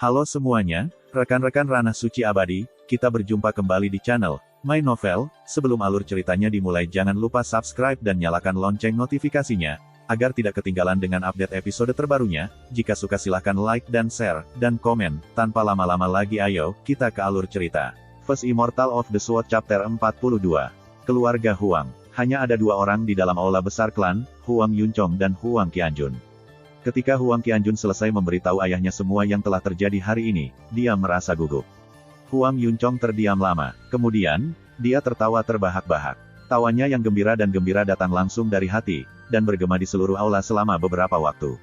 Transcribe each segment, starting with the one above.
Halo semuanya, rekan-rekan Ranah Suci Abadi, kita berjumpa kembali di channel My Novel. Sebelum alur ceritanya dimulai, jangan lupa subscribe dan nyalakan lonceng notifikasinya, agar tidak ketinggalan dengan update episode terbarunya. Jika suka silahkan like dan share, dan komen. Tanpa lama-lama lagi ayo, kita ke alur cerita. First Immortal of the Sword Chapter 42. Keluarga Huang. Hanya ada dua orang di dalam aula besar klan, Huang Yunchong dan Huang Qianjun. Ketika Huang Qianjun selesai memberitahu ayahnya semua yang telah terjadi hari ini, dia merasa gugup. Huang Yunchong terdiam lama, kemudian, dia tertawa terbahak-bahak. Tawanya yang gembira datang langsung dari hati, dan bergema di seluruh aula selama beberapa waktu.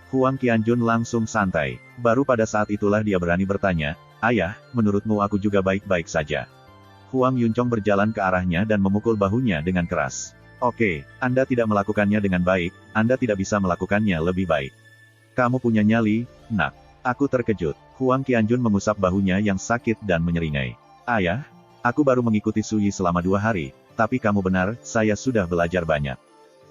Huang Qianjun langsung santai, baru pada saat itulah dia berani bertanya, "Ayah, menurutmu aku juga baik-baik saja?" Huang Yunchong berjalan ke arahnya dan memukul bahunya dengan keras. "Oke, Anda tidak melakukannya dengan baik, Anda tidak bisa melakukannya lebih baik. Kamu punya nyali, nak." Aku terkejut. Huang Qianjun mengusap bahunya yang sakit dan menyeringai. "Ayah, aku baru mengikuti Suyi selama 2 hari, tapi kamu benar, saya sudah belajar banyak.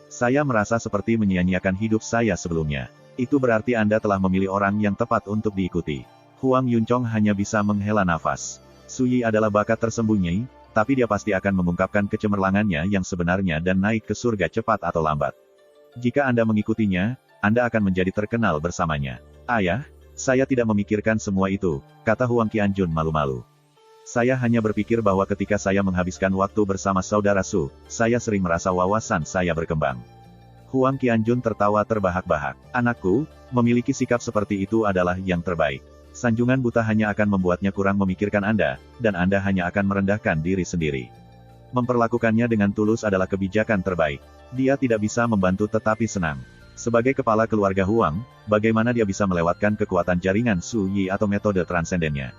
Saya merasa seperti menyia-nyiakan hidup saya sebelumnya. Itu berarti Anda telah memilih orang yang tepat untuk diikuti." Huang Yunchong hanya bisa menghela nafas. Suyi adalah bakat tersembunyi, tapi dia pasti akan mengungkapkan kecemerlangannya yang sebenarnya dan naik ke surga cepat atau lambat. Jika Anda mengikutinya, Anda akan menjadi terkenal bersamanya. "Ayah, saya tidak memikirkan semua itu," kata Huang Qianjun malu-malu. "Saya hanya berpikir bahwa ketika saya menghabiskan waktu bersama saudara Su, saya sering merasa wawasan saya berkembang." Huang Qianjun tertawa terbahak-bahak. "Anakku, memiliki sikap seperti itu adalah yang terbaik. Sanjungan buta hanya akan membuatnya kurang memikirkan Anda, dan Anda hanya akan merendahkan diri sendiri. Memperlakukannya dengan tulus adalah kebijakan terbaik. Dia tidak bisa membantu tetapi senang." Sebagai kepala keluarga Huang, bagaimana dia bisa melewatkan kekuatan jaringan Su Yi atau metode transendennya?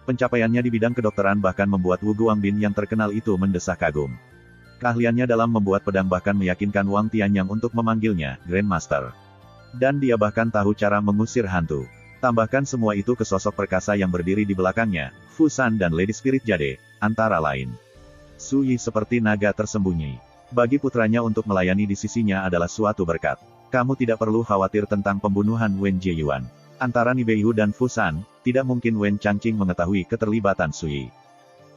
Pencapaiannya di bidang kedokteran bahkan membuat Wu Guangbin yang terkenal itu mendesak kagum. Keahliannya dalam membuat pedang bahkan meyakinkan Wang Tianyang untuk memanggilnya Grandmaster. Dan dia bahkan tahu cara mengusir hantu. Tambahkan semua itu ke sosok perkasa yang berdiri di belakangnya, Fu San dan Lady Spirit Jade, antara lain. Su Yi seperti naga tersembunyi. Bagi putranya untuk melayani di sisinya adalah suatu berkat. Kamu tidak perlu khawatir tentang pembunuhan Wen Jieyuan. Antara Ni Beihu dan Fu San, tidak mungkin Wen Changqing mengetahui keterlibatan Su Yi.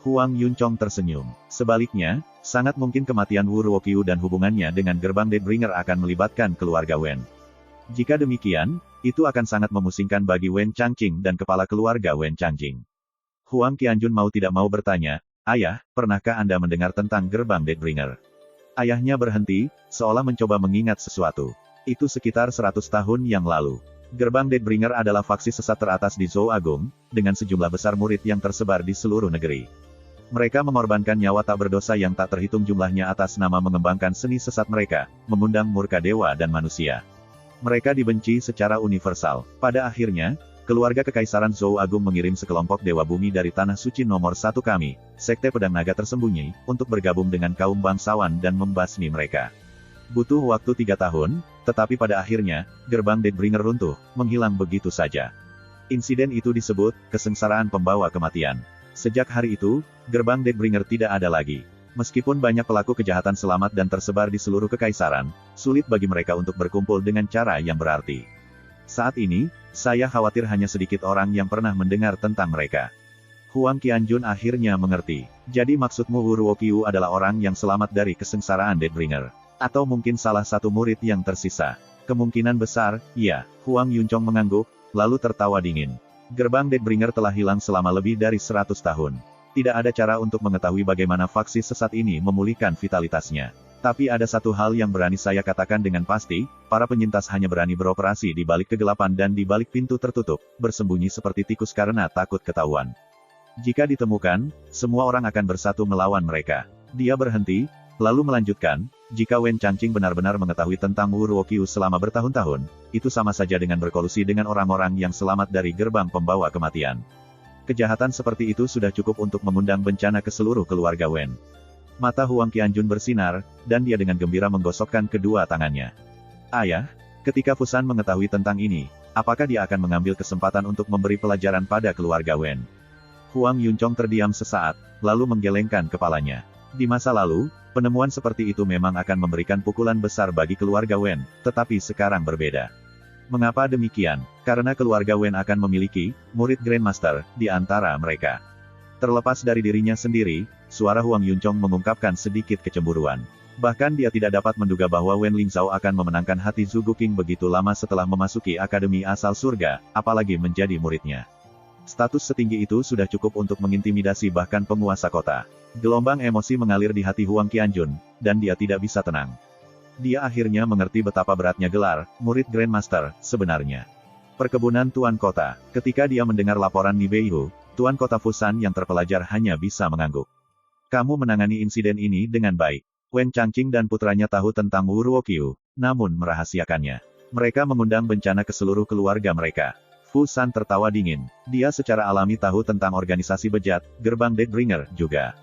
Huang Yunchong tersenyum. Sebaliknya, sangat mungkin kematian Wu Ruoqiu dan hubungannya dengan gerbang Deathbringer akan melibatkan keluarga Wen. Jika demikian, itu akan sangat memusingkan bagi Wen Changqing dan kepala keluarga Wen Changqing. Huang Qianjun mau tidak mau bertanya, "Ayah, pernahkah Anda mendengar tentang gerbang Deathbringer?" Ayahnya berhenti, seolah mencoba mengingat sesuatu. Itu sekitar 100 tahun yang lalu. Gerbang Deathbringer adalah faksi sesat teratas di Zhou Agung, dengan sejumlah besar murid yang tersebar di seluruh negeri. Mereka mengorbankan nyawa tak berdosa yang tak terhitung jumlahnya atas nama mengembangkan seni sesat mereka, mengundang murka dewa dan manusia. Mereka dibenci secara universal. Pada akhirnya, keluarga Kekaisaran Zhou Agung mengirim sekelompok Dewa Bumi dari Tanah Suci nomor 1 kami, Sekte Pedang Naga Tersembunyi, untuk bergabung dengan kaum bangsawan dan membasmi mereka. Butuh waktu 3 tahun, tetapi pada akhirnya, gerbang Deathbringer runtuh, menghilang begitu saja. Insiden itu disebut, kesengsaraan pembawa kematian. Sejak hari itu, gerbang Deathbringer tidak ada lagi. Meskipun banyak pelaku kejahatan selamat dan tersebar di seluruh kekaisaran, sulit bagi mereka untuk berkumpul dengan cara yang berarti. Saat ini, saya khawatir hanya sedikit orang yang pernah mendengar tentang mereka. Huang Qianjun akhirnya mengerti. Jadi maksudmu Wu Ruoqiu adalah orang yang selamat dari kesengsaraan Deathbringer? Atau mungkin salah satu murid yang tersisa? Kemungkinan besar, iya. Huang Yunchong mengangguk, lalu tertawa dingin. Gerbang Deathbringer telah hilang selama lebih dari 100 tahun. Tidak ada cara untuk mengetahui bagaimana faksi sesat ini memulihkan vitalitasnya. Tapi ada satu hal yang berani saya katakan dengan pasti, para penyintas hanya berani beroperasi di balik kegelapan dan di balik pintu tertutup, bersembunyi seperti tikus karena takut ketahuan. Jika ditemukan, semua orang akan bersatu melawan mereka. Dia berhenti, lalu melanjutkan, jika Wen Changqing benar-benar mengetahui tentang Wu Ruoqiu selama bertahun-tahun, itu sama saja dengan berkolusi dengan orang-orang yang selamat dari gerbang pembawa kematian. Kejahatan seperti itu sudah cukup untuk mengundang bencana ke seluruh keluarga Wen. Mata Huang Qianjun bersinar, dan dia dengan gembira menggosokkan kedua tangannya. "Ayah, ketika Fu San mengetahui tentang ini, apakah dia akan mengambil kesempatan untuk memberi pelajaran pada keluarga Wen?" Huang Yunchong terdiam sesaat, lalu menggelengkan kepalanya. Di masa lalu, penemuan seperti itu memang akan memberikan pukulan besar bagi keluarga Wen, tetapi sekarang berbeda. Mengapa demikian? Karena keluarga Wen akan memiliki murid Grandmaster di antara mereka. Terlepas dari dirinya sendiri, suara Huang Yunchong mengungkapkan sedikit kecemburuan. Bahkan dia tidak dapat menduga bahwa Wen Lingzhao akan memenangkan hati Zhu Guqing begitu lama setelah memasuki Akademi Asal Surga, apalagi menjadi muridnya. Status setinggi itu sudah cukup untuk mengintimidasi bahkan penguasa kota. Gelombang emosi mengalir di hati Huang Qianjun, dan dia tidak bisa tenang. Dia akhirnya mengerti betapa beratnya gelar murid Grandmaster sebenarnya. Perkebunan Tuan Kota. Ketika dia mendengar laporan Ni Beihu, Tuan Kota Fusan yang terpelajar hanya bisa mengangguk. Kamu menangani insiden ini dengan baik. Wen Changqing dan putranya tahu tentang Wu Ruoqiu, namun merahasiakannya. Mereka mengundang bencana ke seluruh keluarga mereka. Fu San tertawa dingin. Dia secara alami tahu tentang organisasi bejat, gerbang Deathbringer juga.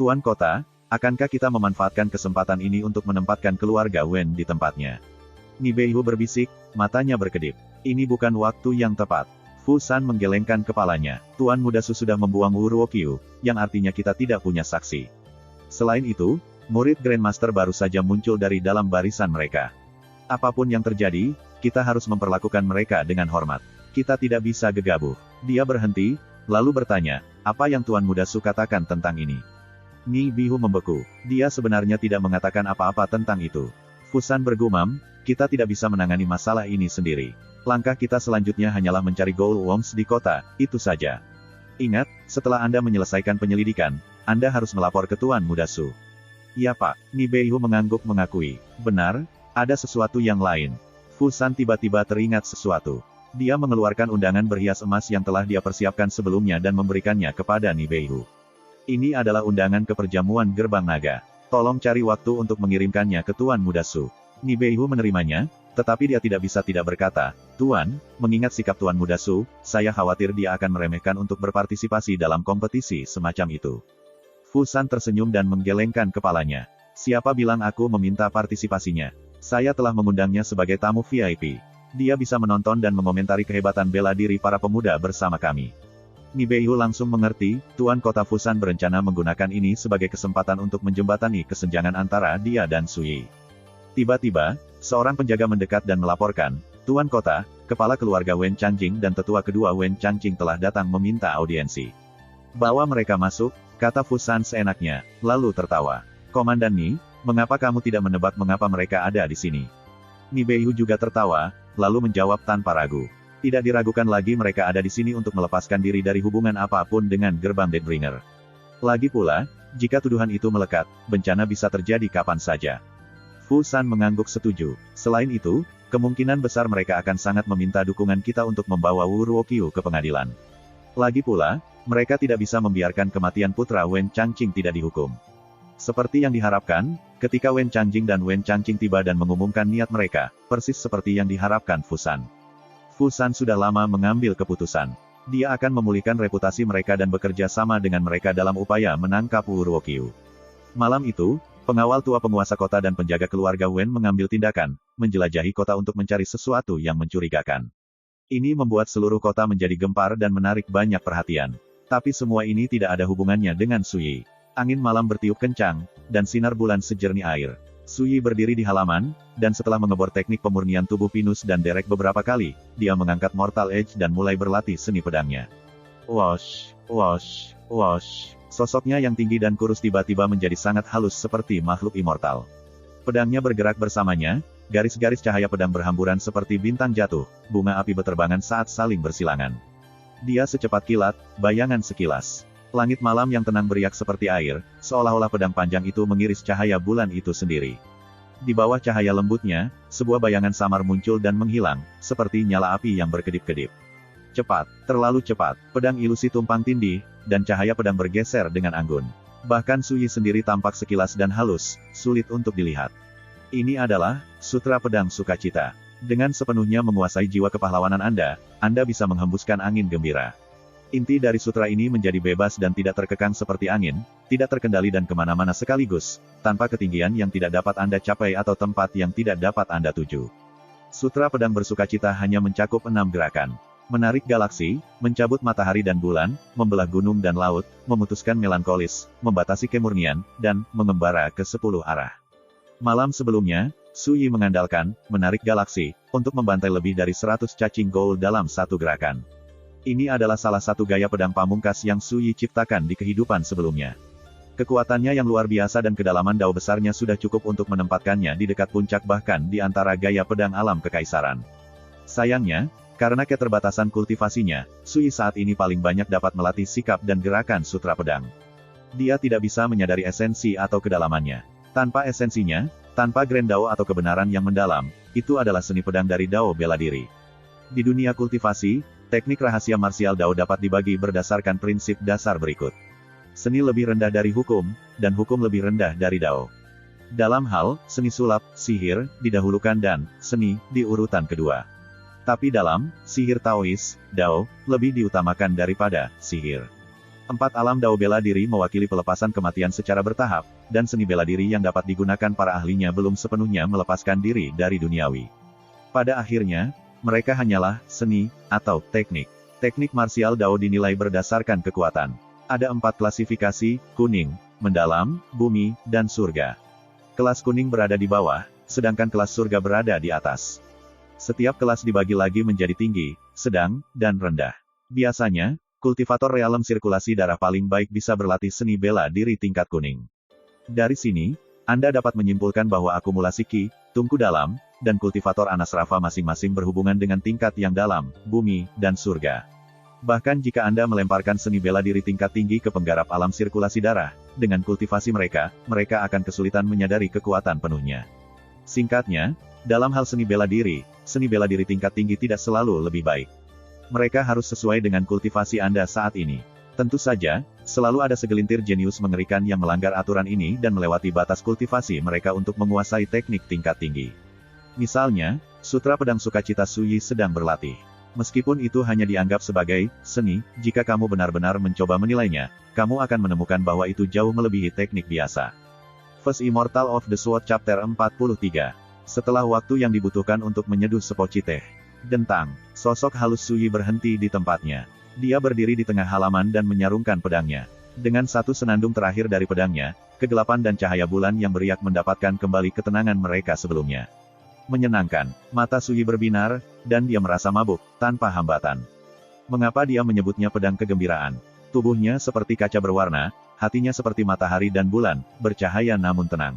Tuan Kota, akankah kita memanfaatkan kesempatan ini untuk menempatkan keluarga Wen di tempatnya? Ni Beihu berbisik, matanya berkedip. Ini bukan waktu yang tepat. Fu San menggelengkan kepalanya. Tuan Muda Su sudah membuang Wu Ruoqiu, yang artinya kita tidak punya saksi. Selain itu, murid Grandmaster baru saja muncul dari dalam barisan mereka. Apapun yang terjadi, kita harus memperlakukan mereka dengan hormat. Kita tidak bisa gegabah. Dia berhenti, lalu bertanya, apa yang Tuan Muda Su katakan tentang ini? Ni Beihu membeku. Dia sebenarnya tidak mengatakan apa-apa tentang itu. Fu San bergumam, kita tidak bisa menangani masalah ini sendiri. Langkah kita selanjutnya hanyalah mencari Gold Worms di kota, itu saja. Ingat, setelah Anda menyelesaikan penyelidikan, Anda harus melapor ke Tuan Muda Su. Ya Pak, Ni Beihu mengangguk mengakui. Benar, ada sesuatu yang lain. Fu San tiba-tiba teringat sesuatu. Dia mengeluarkan undangan berhias emas yang telah dia persiapkan sebelumnya dan memberikannya kepada Ni Beihu. Ini adalah undangan ke perjamuan Gerbang Naga. Tolong cari waktu untuk mengirimkannya ke Tuan Muda Su. Ni Beihu menerimanya, tetapi dia tidak bisa tidak berkata, Tuan, mengingat sikap Tuan Muda Su, saya khawatir dia akan meremehkan untuk berpartisipasi dalam kompetisi semacam itu. Fu San tersenyum dan menggelengkan kepalanya. Siapa bilang aku meminta partisipasinya? Saya telah mengundangnya sebagai tamu VIP. Dia bisa menonton dan mengomentari kehebatan bela diri para pemuda bersama kami. Ni Beihu langsung mengerti, Tuan Kota Fu San berencana menggunakan ini sebagai kesempatan untuk menjembatani kesenjangan antara dia dan Su Yi. Tiba-tiba, seorang penjaga mendekat dan melaporkan, Tuan Kota, kepala keluarga Wen Changqing dan tetua kedua Wen Changqing telah datang meminta audiensi. Bawa mereka masuk, kata Fu San seenaknya, lalu tertawa. Komandan Ni, mengapa kamu tidak menebak mengapa mereka ada di sini? Ni Beihu juga tertawa, lalu menjawab tanpa ragu. Tidak diragukan lagi mereka ada di sini untuk melepaskan diri dari hubungan apapun dengan gerbang Deathbringer. Lagi pula, jika tuduhan itu melekat, bencana bisa terjadi kapan saja. Fu San mengangguk setuju. Selain itu, kemungkinan besar mereka akan sangat meminta dukungan kita untuk membawa Wu Ruoqiu ke pengadilan. Lagi pula, mereka tidak bisa membiarkan kematian putra Wen Changqing tidak dihukum. Seperti yang diharapkan, ketika Wen Changqing dan Wen Changqing tiba dan mengumumkan niat mereka, persis seperti yang diharapkan Fu San. Fu San sudah lama mengambil keputusan. Dia akan memulihkan reputasi mereka dan bekerja sama dengan mereka dalam upaya menangkap Wu Ruoqiu. Malam itu, pengawal tua penguasa kota dan penjaga keluarga Wen mengambil tindakan, menjelajahi kota untuk mencari sesuatu yang mencurigakan. Ini membuat seluruh kota menjadi gempar dan menarik banyak perhatian. Tapi semua ini tidak ada hubungannya dengan Su Yi. Angin malam bertiup kencang, dan sinar bulan sejernih air. Su Yi berdiri di halaman, dan setelah mengebor teknik pemurnian tubuh pinus dan derek beberapa kali, dia mengangkat Mortal Edge dan mulai berlatih seni pedangnya. Wosh, wosh, wosh. Sosoknya yang tinggi dan kurus tiba-tiba menjadi sangat halus seperti makhluk immortal. Pedangnya bergerak bersamanya, garis-garis cahaya pedang berhamburan seperti bintang jatuh, bunga api beterbangan saat saling bersilangan. Dia secepat kilat, bayangan sekilas. Langit malam yang tenang beriak seperti air, seolah-olah pedang panjang itu mengiris cahaya bulan itu sendiri. Di bawah cahaya lembutnya, sebuah bayangan samar muncul dan menghilang, seperti nyala api yang berkedip-kedip. Cepat, terlalu cepat, pedang ilusi tumpang tindih, dan cahaya pedang bergeser dengan anggun. Bahkan Su Yi sendiri tampak sekilas dan halus, sulit untuk dilihat. Ini adalah Sutra Pedang Sukacita. Dengan sepenuhnya menguasai jiwa kepahlawanan Anda bisa menghembuskan angin gembira. Inti dari sutra ini menjadi bebas dan tidak terkekang seperti angin, tidak terkendali dan kemana-mana sekaligus, tanpa ketinggian yang tidak dapat Anda capai atau tempat yang tidak dapat Anda tuju. Sutra Pedang Bersukacita hanya mencakup 6 gerakan. Menarik galaksi, mencabut matahari dan bulan, membelah gunung dan laut, memutuskan melankolis, membatasi kemurnian, dan mengembara ke 10 arah. Malam sebelumnya, Su Yi mengandalkan, menarik galaksi, untuk membantai lebih dari 100 cacing ghoul dalam satu gerakan. Ini adalah salah satu gaya pedang pamungkas yang Su Yi ciptakan di kehidupan sebelumnya. Kekuatannya yang luar biasa dan kedalaman dao besarnya sudah cukup untuk menempatkannya di dekat puncak bahkan di antara gaya pedang alam kekaisaran. Sayangnya, karena keterbatasan kultivasinya, Su Yi saat ini paling banyak dapat melatih sikap dan gerakan sutra pedang. Dia tidak bisa menyadari esensi atau kedalamannya. Tanpa esensinya, tanpa Grand Dao atau kebenaran yang mendalam, itu adalah seni pedang dari Dao bela diri. Di dunia kultivasi, teknik rahasia marsial Dao dapat dibagi berdasarkan prinsip dasar berikut. Seni lebih rendah dari hukum, dan hukum lebih rendah dari Dao. Dalam hal, seni sulap, sihir, didahulukan dan, seni, di urutan kedua. Tapi dalam, sihir Taois, Dao, lebih diutamakan daripada, sihir. 4 alam Dao bela diri mewakili pelepasan kematian secara bertahap, dan seni bela diri yang dapat digunakan para ahlinya belum sepenuhnya melepaskan diri dari duniawi. Pada akhirnya, mereka hanyalah, seni, atau, teknik. Teknik marsial Dao dinilai berdasarkan kekuatan. Ada 4 klasifikasi, kuning, mendalam, bumi, dan surga. Kelas kuning berada di bawah, sedangkan kelas surga berada di atas. Setiap kelas dibagi lagi menjadi tinggi, sedang, dan rendah. Biasanya, kultivator realem sirkulasi darah paling baik bisa berlatih seni bela diri tingkat kuning. Dari sini, Anda dapat menyimpulkan bahwa akumulasi Ki, tungku dalam, dan kultivator Anas Rafa masing-masing berhubungan dengan tingkat yang dalam, bumi, dan surga. Bahkan jika Anda melemparkan seni bela diri tingkat tinggi ke penggarap alam sirkulasi darah, dengan kultivasi mereka akan kesulitan menyadari kekuatan penuhnya. Singkatnya, dalam hal seni bela diri tingkat tinggi tidak selalu lebih baik. Mereka harus sesuai dengan kultivasi Anda saat ini. Tentu saja, selalu ada segelintir jenius mengerikan yang melanggar aturan ini dan melewati batas kultivasi mereka untuk menguasai teknik tingkat tinggi. Misalnya, Sutra Pedang Sukacita Su Yi sedang berlatih. Meskipun itu hanya dianggap sebagai seni, jika kamu benar-benar mencoba menilainya, kamu akan menemukan bahwa itu jauh melebihi teknik biasa. First Immortal of the Sword Chapter 43. Setelah waktu yang dibutuhkan untuk menyeduh sepoci teh. Dentang, sosok halus Su Yi berhenti di tempatnya. Dia berdiri di tengah halaman dan menyarungkan pedangnya. Dengan satu senandung terakhir dari pedangnya, kegelapan dan cahaya bulan yang beriak mendapatkan kembali ketenangan mereka sebelumnya. Menyenangkan, mata Su Yi berbinar, dan dia merasa mabuk, tanpa hambatan. Mengapa dia menyebutnya pedang kegembiraan? Tubuhnya seperti kaca berwarna, hatinya seperti matahari dan bulan, bercahaya namun tenang.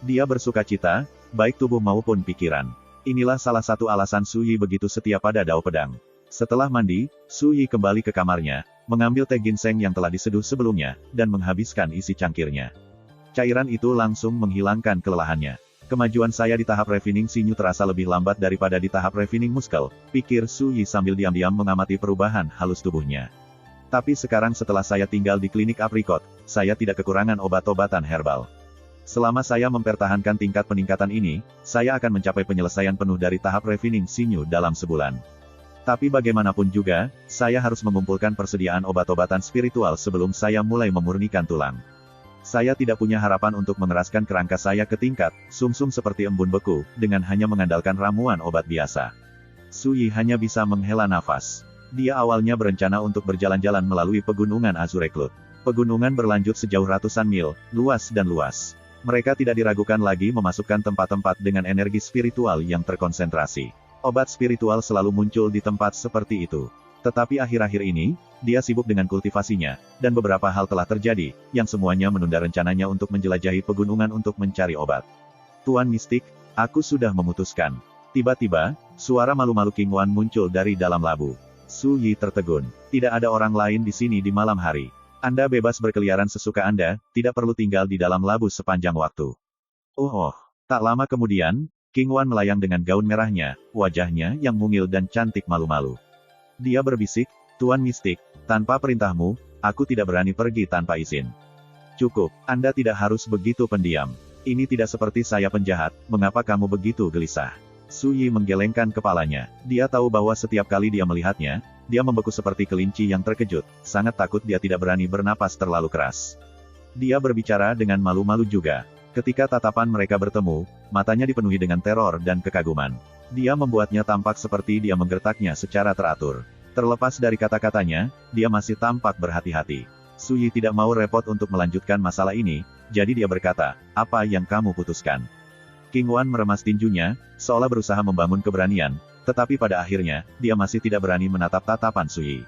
Dia bersukacita, baik tubuh maupun pikiran. Inilah salah satu alasan Su Yi begitu setia pada Dao Pedang. Setelah mandi, Su Yi kembali ke kamarnya, mengambil teh ginseng yang telah diseduh sebelumnya, dan menghabiskan isi cangkirnya. Cairan itu langsung menghilangkan kelelahannya. Kemajuan saya di tahap refining sinyu terasa lebih lambat daripada di tahap refining muskel, pikir Su Yi sambil diam-diam mengamati perubahan halus tubuhnya. Tapi sekarang setelah saya tinggal di klinik aprikot, saya tidak kekurangan obat-obatan herbal. Selama saya mempertahankan tingkat peningkatan ini, saya akan mencapai penyelesaian penuh dari tahap refining sinyu dalam sebulan. Tapi bagaimanapun juga, saya harus mengumpulkan persediaan obat-obatan spiritual sebelum saya mulai memurnikan tulang. Saya tidak punya harapan untuk mengeraskan kerangka saya ke tingkat sumsum seperti embun beku, dengan hanya mengandalkan ramuan obat biasa. Su Yi hanya bisa menghela nafas. Dia awalnya berencana untuk berjalan-jalan melalui pegunungan Azureklut. Pegunungan berlanjut sejauh ratusan mil, luas dan luas. Mereka tidak diragukan lagi memasukkan tempat-tempat dengan energi spiritual yang terkonsentrasi. Obat spiritual selalu muncul di tempat seperti itu. Tetapi akhir-akhir ini, dia sibuk dengan kultivasinya, dan beberapa hal telah terjadi, yang semuanya menunda rencananya untuk menjelajahi pegunungan untuk mencari obat. Tuan Mistik, aku sudah memutuskan. Tiba-tiba, suara malu-malu King Wan muncul dari dalam labu. Su Yi tertegun. Tidak ada orang lain di sini di malam hari. Anda bebas berkeliaran sesuka Anda, tidak perlu tinggal di dalam labu sepanjang waktu. Oh, tak lama kemudian, King Wan melayang dengan gaun merahnya, wajahnya yang mungil dan cantik malu-malu. Dia berbisik, Tuan Mistik, tanpa perintahmu, aku tidak berani pergi tanpa izin. Cukup, Anda tidak harus begitu pendiam. Ini tidak seperti saya penjahat, mengapa kamu begitu gelisah? Su Yi menggelengkan kepalanya. Dia tahu bahwa setiap kali dia melihatnya, dia membeku seperti kelinci yang terkejut, sangat takut dia tidak berani bernapas terlalu keras. Dia berbicara dengan malu-malu juga. Ketika tatapan mereka bertemu, matanya dipenuhi dengan teror dan kekaguman. Dia membuatnya tampak seperti dia menggertaknya secara teratur. Terlepas dari kata-katanya, dia masih tampak berhati-hati. Su Yi tidak mau repot untuk melanjutkan masalah ini, jadi dia berkata, apa yang kamu putuskan? King Wan meremas tinjunya, seolah berusaha membangun keberanian, tetapi pada akhirnya, dia masih tidak berani menatap tatapan Sui.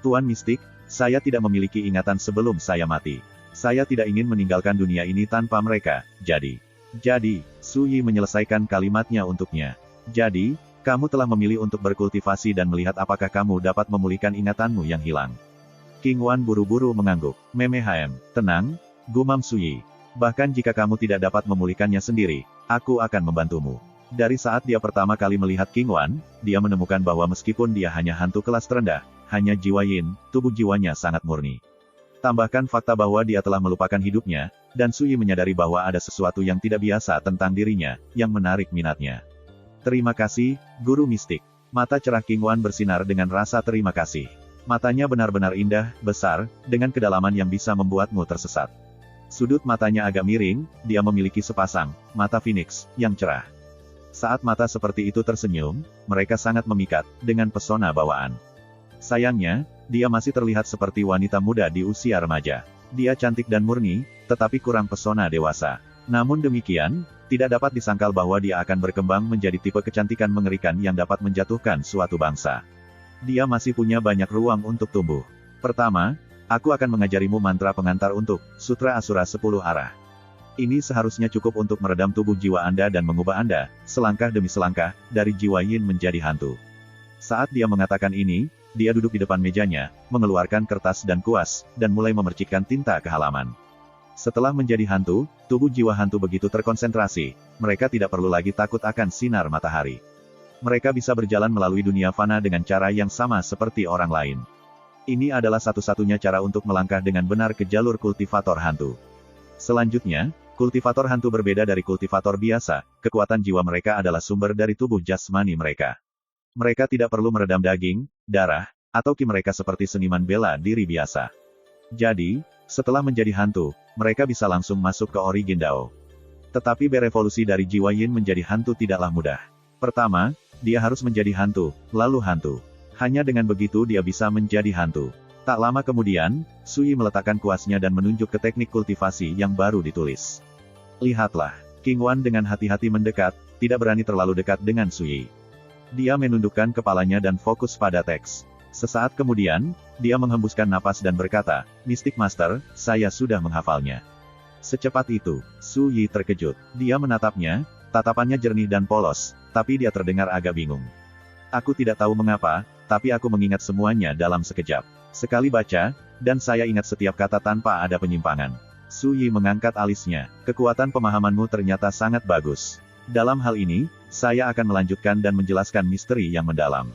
Tuan Mistik, saya tidak memiliki ingatan sebelum saya mati. Saya tidak ingin meninggalkan dunia ini tanpa mereka, jadi, Sui menyelesaikan kalimatnya untuknya. Jadi, kamu telah memilih untuk berkultivasi dan melihat apakah kamu dapat memulihkan ingatanmu yang hilang. King Wan buru-buru mengangguk. Memehm, tenang, gumam Sui. Bahkan jika kamu tidak dapat memulihkannya sendiri, aku akan membantumu. Dari saat dia pertama kali melihat King Wan, dia menemukan bahwa meskipun dia hanya hantu kelas terendah, hanya jiwa yin, tubuh jiwanya sangat murni. Tambahkan fakta bahwa dia telah melupakan hidupnya, dan Sui menyadari bahwa ada sesuatu yang tidak biasa tentang dirinya, yang menarik minatnya. Terima kasih, Guru Mistik. Mata cerah King Wan bersinar dengan rasa terima kasih. Matanya benar-benar indah, besar, dengan kedalaman yang bisa membuatmu tersesat. Sudut matanya agak miring, dia memiliki sepasang mata Phoenix yang cerah. Saat mata seperti itu tersenyum, mereka sangat memikat, dengan pesona bawaan. Sayangnya, dia masih terlihat seperti wanita muda di usia remaja. Dia cantik dan murni, tetapi kurang pesona dewasa. Namun demikian, tidak dapat disangkal bahwa dia akan berkembang menjadi tipe kecantikan mengerikan yang dapat menjatuhkan suatu bangsa. Dia masih punya banyak ruang untuk tumbuh. Pertama, aku akan mengajarimu mantra pengantar untuk Sutra Asura 10 arah. Ini seharusnya cukup untuk meredam tubuh jiwa Anda dan mengubah Anda, selangkah demi selangkah, dari jiwa yin menjadi hantu. Saat dia mengatakan ini, dia duduk di depan mejanya, mengeluarkan kertas dan kuas, dan mulai memercikkan tinta ke halaman. Setelah menjadi hantu, tubuh jiwa hantu begitu terkonsentrasi, mereka tidak perlu lagi takut akan sinar matahari. Mereka bisa berjalan melalui dunia fana dengan cara yang sama seperti orang lain. Ini adalah satu-satunya cara untuk melangkah dengan benar ke jalur kultivator hantu. Selanjutnya, kultivator hantu berbeda dari kultivator biasa, kekuatan jiwa mereka adalah sumber dari tubuh jasmani mereka. Mereka tidak perlu meredam daging, darah, atau ki mereka seperti seniman bela diri biasa. Jadi, setelah menjadi hantu, mereka bisa langsung masuk ke Origin Dao. Tetapi berevolusi dari jiwa yin menjadi hantu tidaklah mudah. Pertama, dia harus menjadi hantu, lalu hantu. Hanya dengan begitu dia bisa menjadi hantu. Tak lama kemudian, Sui meletakkan kuasnya dan menunjuk ke teknik kultivasi yang baru ditulis. Lihatlah, King Wan dengan hati-hati mendekat, tidak berani terlalu dekat dengan Sui. Dia menundukkan kepalanya dan fokus pada teks. Sesaat kemudian, dia menghembuskan napas dan berkata, Mystic Master, saya sudah menghafalnya. Secepat itu, Sui terkejut. Dia menatapnya, tatapannya jernih dan polos, tapi dia terdengar agak bingung. Aku tidak tahu mengapa, tapi aku mengingat semuanya dalam sekejap. Sekali baca, dan saya ingat setiap kata tanpa ada penyimpangan. Sui mengangkat alisnya. Kekuatan pemahamanmu ternyata sangat bagus. Dalam hal ini, saya akan melanjutkan dan menjelaskan misteri yang mendalam.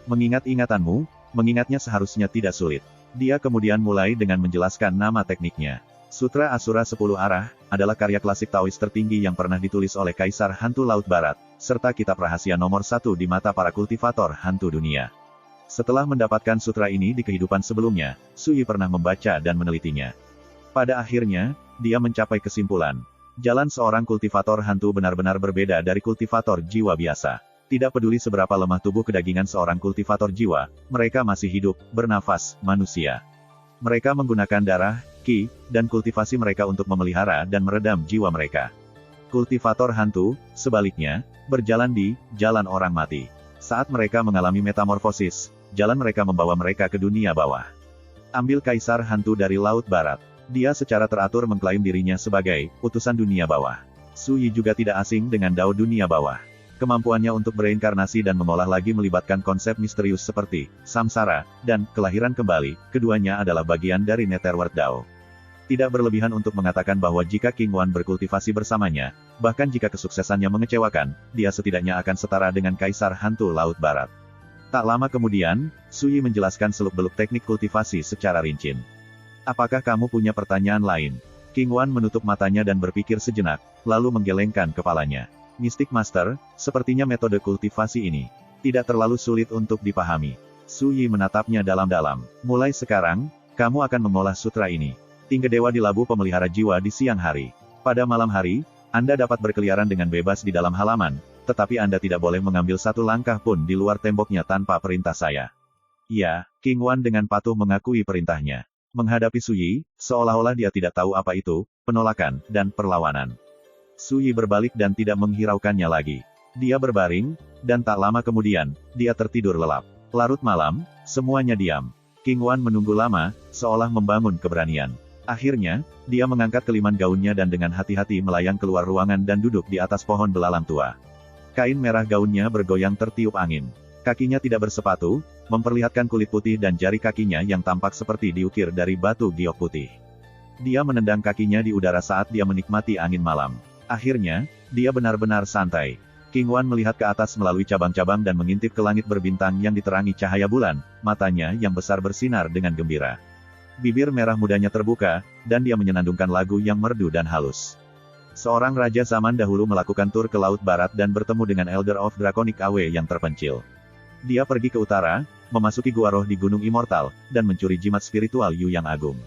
Mengingat ingatanmu, mengingatnya seharusnya tidak sulit. Dia kemudian mulai dengan menjelaskan nama tekniknya. Sutra Asura 10 arah, adalah karya klasik Taois tertinggi yang pernah ditulis oleh Kaisar Hantu Laut Barat, serta kitab rahasia nomor 1 di mata para kultivator hantu dunia. Setelah mendapatkan sutra ini di kehidupan sebelumnya, Sui pernah membaca dan menelitinya. Pada akhirnya, dia mencapai kesimpulan. Jalan seorang kultivator hantu benar-benar berbeda dari kultivator jiwa biasa. Tidak peduli seberapa lemah tubuh kedagingan seorang kultivator jiwa, mereka masih hidup, bernafas, manusia. Mereka menggunakan darah, ki, dan kultivasi mereka untuk memelihara dan meredam jiwa mereka. Kultivator hantu, sebaliknya, berjalan di jalan orang mati. Saat mereka mengalami metamorfosis, jalan mereka membawa mereka ke dunia bawah. Ambil Kaisar Hantu dari Laut Barat. Dia secara teratur mengklaim dirinya sebagai utusan dunia bawah. Sui juga tidak asing dengan Dao dunia bawah. Kemampuannya untuk bereinkarnasi dan mengolah lagi melibatkan konsep misterius seperti samsara dan kelahiran kembali, keduanya adalah bagian dari Netherworld Dao. Tidak berlebihan untuk mengatakan bahwa jika King Wan berkultivasi bersamanya, bahkan jika kesuksesannya mengecewakan, dia setidaknya akan setara dengan Kaisar Hantu Laut Barat. Tak lama kemudian, Sui menjelaskan seluk-beluk teknik kultivasi secara rinci. Apakah kamu punya pertanyaan lain? King Wan menutup matanya dan berpikir sejenak, lalu menggelengkan kepalanya. Mystic Master, sepertinya metode kultivasi ini tidak terlalu sulit untuk dipahami. Sui menatapnya dalam-dalam. Mulai sekarang, kamu akan mengolah sutra ini. Tingge Dewa di labu pemelihara jiwa di siang hari. Pada malam hari, Anda dapat berkeliaran dengan bebas di dalam halaman, tetapi Anda tidak boleh mengambil satu langkah pun di luar temboknya tanpa perintah saya. Ya, King Wan dengan patuh mengakui perintahnya. Menghadapi Sui, seolah-olah dia tidak tahu apa itu penolakan dan perlawanan. Su Yi berbalik dan tidak menghiraukannya lagi. Dia berbaring, dan tak lama kemudian, dia tertidur lelap. Larut malam, semuanya diam. King Wan menunggu lama, seolah membangun keberanian. Akhirnya, dia mengangkat keliman gaunnya dan dengan hati-hati melayang keluar ruangan dan duduk di atas pohon belalang tua. Kain merah gaunnya bergoyang tertiup angin. Kakinya tidak bersepatu, memperlihatkan kulit putih dan jari kakinya yang tampak seperti diukir dari batu giok putih. Dia menendang kakinya di udara saat dia menikmati angin malam. Akhirnya, dia benar-benar santai. King Wan melihat ke atas melalui cabang-cabang dan mengintip ke langit berbintang yang diterangi cahaya bulan, matanya yang besar bersinar dengan gembira. Bibir merah mudanya terbuka, dan dia menyenandungkan lagu yang merdu dan halus. Seorang raja zaman dahulu melakukan tur ke Laut Barat dan bertemu dengan Elder of Draconic Awe yang terpencil. Dia pergi ke utara, memasuki gua roh di Gunung Immortal, dan mencuri jimat spiritual Yu yang agung.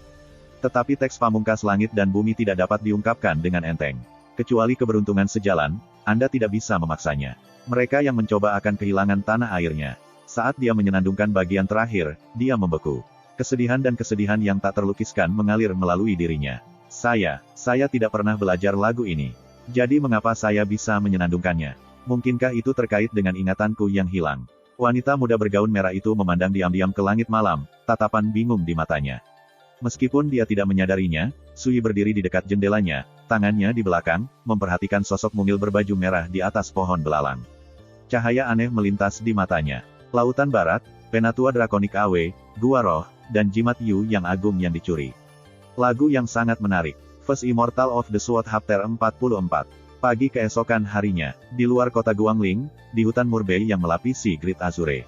Tetapi teks pamungkas langit dan bumi tidak dapat diungkapkan dengan enteng. Kecuali keberuntungan sejalan, Anda tidak bisa memaksanya. Mereka yang mencoba akan kehilangan tanah airnya. Saat dia menyenandungkan bagian terakhir, dia membeku. Kesedihan dan kesedihan yang tak terlukiskan mengalir melalui dirinya. Saya tidak pernah belajar lagu ini. Jadi mengapa saya bisa menyenandungkannya? Mungkinkah itu terkait dengan ingatanku yang hilang? Wanita muda bergaun merah itu memandang diam-diam ke langit malam, tatapan bingung di matanya. Meskipun dia tidak menyadarinya, Su Yi berdiri di dekat jendelanya, tangannya di belakang, memperhatikan sosok mungil berbaju merah di atas pohon belalang. Cahaya aneh melintas di matanya. Lautan Barat, Penatua Draconic Awe, Gua Roh, dan jimat Yu yang agung yang dicuri. Lagu yang sangat menarik. First Immortal of the Sword Chapter 44. Pagi keesokan harinya, di luar kota Guangling, di hutan Murbei yang melapisi Great Azure.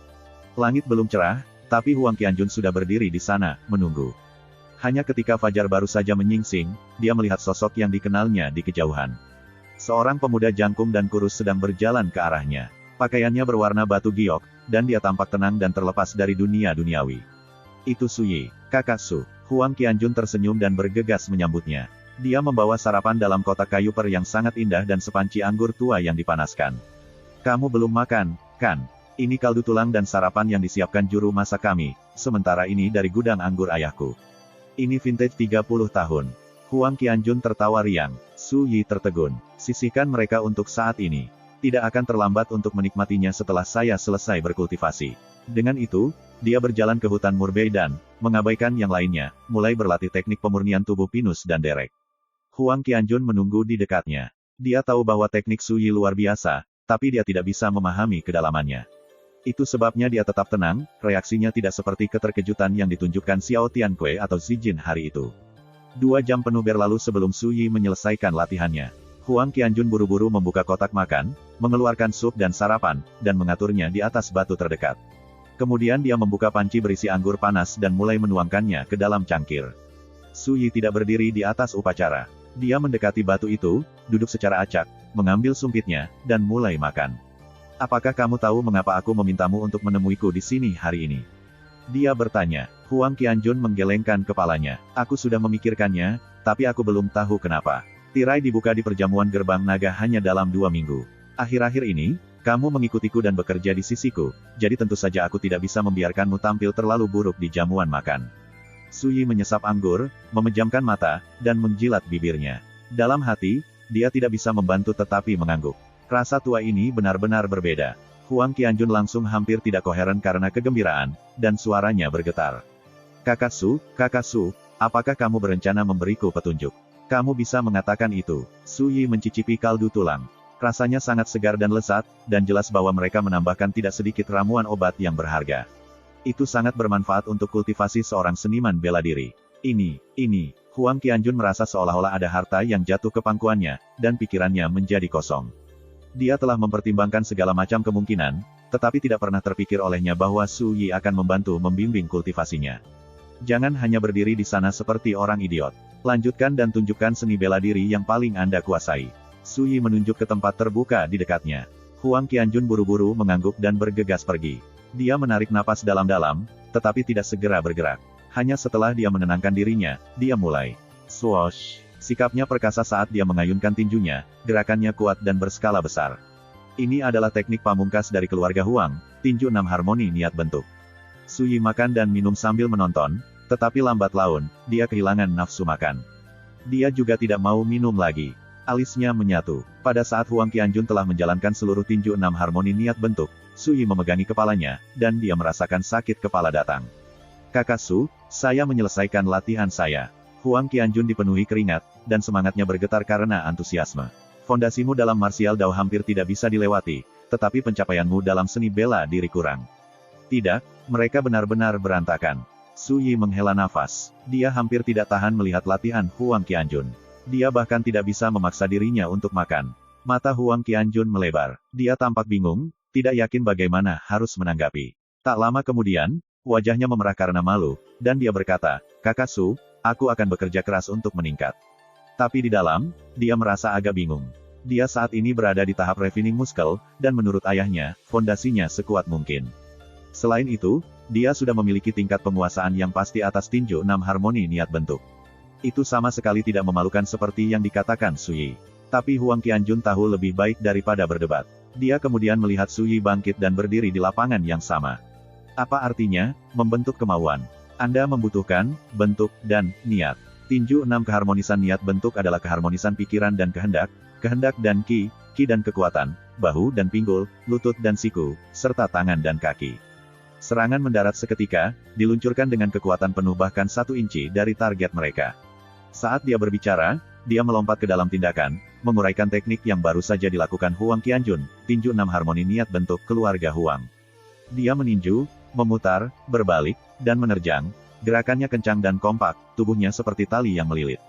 Langit belum cerah, tapi Huang Qianjun sudah berdiri di sana, menunggu. Hanya ketika fajar baru saja menyingsing, dia melihat sosok yang dikenalnya di kejauhan. Seorang pemuda jangkung dan kurus sedang berjalan ke arahnya. Pakaiannya berwarna batu giok, dan dia tampak tenang dan terlepas dari dunia duniawi. Itu Su Yi, kakak Su. Huang Qianjun tersenyum dan bergegas menyambutnya. Dia membawa sarapan dalam kotak kayu per yang sangat indah dan sepanci anggur tua yang dipanaskan. Kamu belum makan, kan? Ini kaldu tulang dan sarapan yang disiapkan juru masak kami, sementara ini dari gudang anggur ayahku. Ini vintage 30 tahun. Huang Qianjun tertawa riang. Su Yi tertegun. Sisihkan mereka untuk saat ini. Tidak akan terlambat untuk menikmatinya setelah saya selesai berkultivasi. Dengan itu, dia berjalan ke hutan Murbei dan, mengabaikan yang lainnya, mulai berlatih teknik pemurnian tubuh pinus dan derek. Huang Qianjun menunggu di dekatnya. Dia tahu bahwa teknik Su Yi luar biasa, tapi dia tidak bisa memahami kedalamannya. Itu sebabnya dia tetap tenang, reaksinya tidak seperti keterkejutan yang ditunjukkan Xiao Tianque atau Xi Jin hari itu. 2 jam penuh berlalu sebelum Su Yi menyelesaikan latihannya. Huang Qianjun buru-buru membuka kotak makan, mengeluarkan sup dan sarapan, dan mengaturnya di atas batu terdekat. Kemudian dia membuka panci berisi anggur panas dan mulai menuangkannya ke dalam cangkir. Su Yi tidak berdiri di atas upacara. Dia mendekati batu itu, duduk secara acak, mengambil sumpitnya, dan mulai makan. Apakah kamu tahu mengapa aku memintamu untuk menemuiku di sini hari ini? Dia bertanya. Huang Qianjun menggelengkan kepalanya. Aku sudah memikirkannya, tapi aku belum tahu kenapa. Tirai dibuka di perjamuan gerbang naga hanya dalam 2 minggu. Akhir-akhir ini, kamu mengikutiku dan bekerja di sisiku, jadi tentu saja aku tidak bisa membiarkanmu tampil terlalu buruk di jamuan makan. Su Yi menyesap anggur, memejamkan mata, dan menjilat bibirnya. Dalam hati, dia tidak bisa membantu tetapi mengangguk. Rasa tua ini benar-benar berbeda. Huang Qianjun langsung hampir tidak koheren karena kegembiraan, dan suaranya bergetar. Kakak Su, apakah kamu berencana memberiku petunjuk? Kamu bisa mengatakan itu. Su Yi mencicipi kaldu tulang. Rasanya sangat segar dan lezat, dan jelas bahwa mereka menambahkan tidak sedikit ramuan obat yang berharga. Itu sangat bermanfaat untuk kultivasi seorang seniman bela diri. Ini, Huang Qianjun merasa seolah-olah ada harta yang jatuh ke pangkuannya, dan pikirannya menjadi kosong. Dia telah mempertimbangkan segala macam kemungkinan, tetapi tidak pernah terpikir olehnya bahwa Su Yi akan membantu membimbing kultivasinya. Jangan hanya berdiri di sana seperti orang idiot. Lanjutkan dan tunjukkan seni bela diri yang paling Anda kuasai. Su Yi menunjuk ke tempat terbuka di dekatnya. Huang Qianjun buru-buru mengangguk dan bergegas pergi. Dia menarik napas dalam-dalam, tetapi tidak segera bergerak. Hanya setelah dia menenangkan dirinya, dia mulai. Swoosh! Sikapnya perkasa saat dia mengayunkan tinjunya, gerakannya kuat dan berskala besar. Ini adalah teknik pamungkas dari keluarga Huang, tinju 6 harmoni niat bentuk. Su Yi makan dan minum sambil menonton, tetapi lambat laun, dia kehilangan nafsu makan. Dia juga tidak mau minum lagi. Alisnya menyatu. Pada saat Huang Qianjun telah menjalankan seluruh tinju 6 harmoni niat bentuk, Su Yi memegangi kepalanya, dan dia merasakan sakit kepala datang. Kakak Su, saya menyelesaikan latihan saya. Huang Qianjun dipenuhi keringat, dan semangatnya bergetar karena antusiasme. Fondasimu dalam martial Dao hampir tidak bisa dilewati, tetapi pencapaianmu dalam seni bela diri kurang. Tidak, mereka benar-benar berantakan. Su Yi menghela nafas. Dia hampir tidak tahan melihat latihan Huang Qianjun. Dia bahkan tidak bisa memaksa dirinya untuk makan. Mata Huang Qianjun melebar. Dia tampak bingung, tidak yakin bagaimana harus menanggapi. Tak lama kemudian, wajahnya memerah karena malu, dan dia berkata, Kakak Su, aku akan bekerja keras untuk meningkat. Tapi di dalam, dia merasa agak bingung. Dia saat ini berada di tahap refining muscle, dan menurut ayahnya, fondasinya sekuat mungkin. Selain itu, dia sudah memiliki tingkat penguasaan yang pasti atas tinju 6 harmoni niat bentuk. Itu sama sekali tidak memalukan seperti yang dikatakan Su Yi. Tapi Huang Qianjun tahu lebih baik daripada berdebat. Dia kemudian melihat Su Yi bangkit dan berdiri di lapangan yang sama. Apa artinya, membentuk kemauan? Anda membutuhkan, bentuk, dan niat. Tinju 6 keharmonisan niat bentuk adalah keharmonisan pikiran dan kehendak dan ki dan kekuatan, bahu dan pinggul, lutut dan siku, serta tangan dan kaki. Serangan mendarat seketika, diluncurkan dengan kekuatan penuh bahkan 1 inci dari target mereka. Saat dia berbicara, dia melompat ke dalam tindakan, menguraikan teknik yang baru saja dilakukan Huang Qianjun, tinju 6 harmoni niat bentuk keluarga Huang. Dia meninju, memutar, berbalik, dan menerjang. Gerakannya kencang dan kompak, tubuhnya seperti tali yang melilit.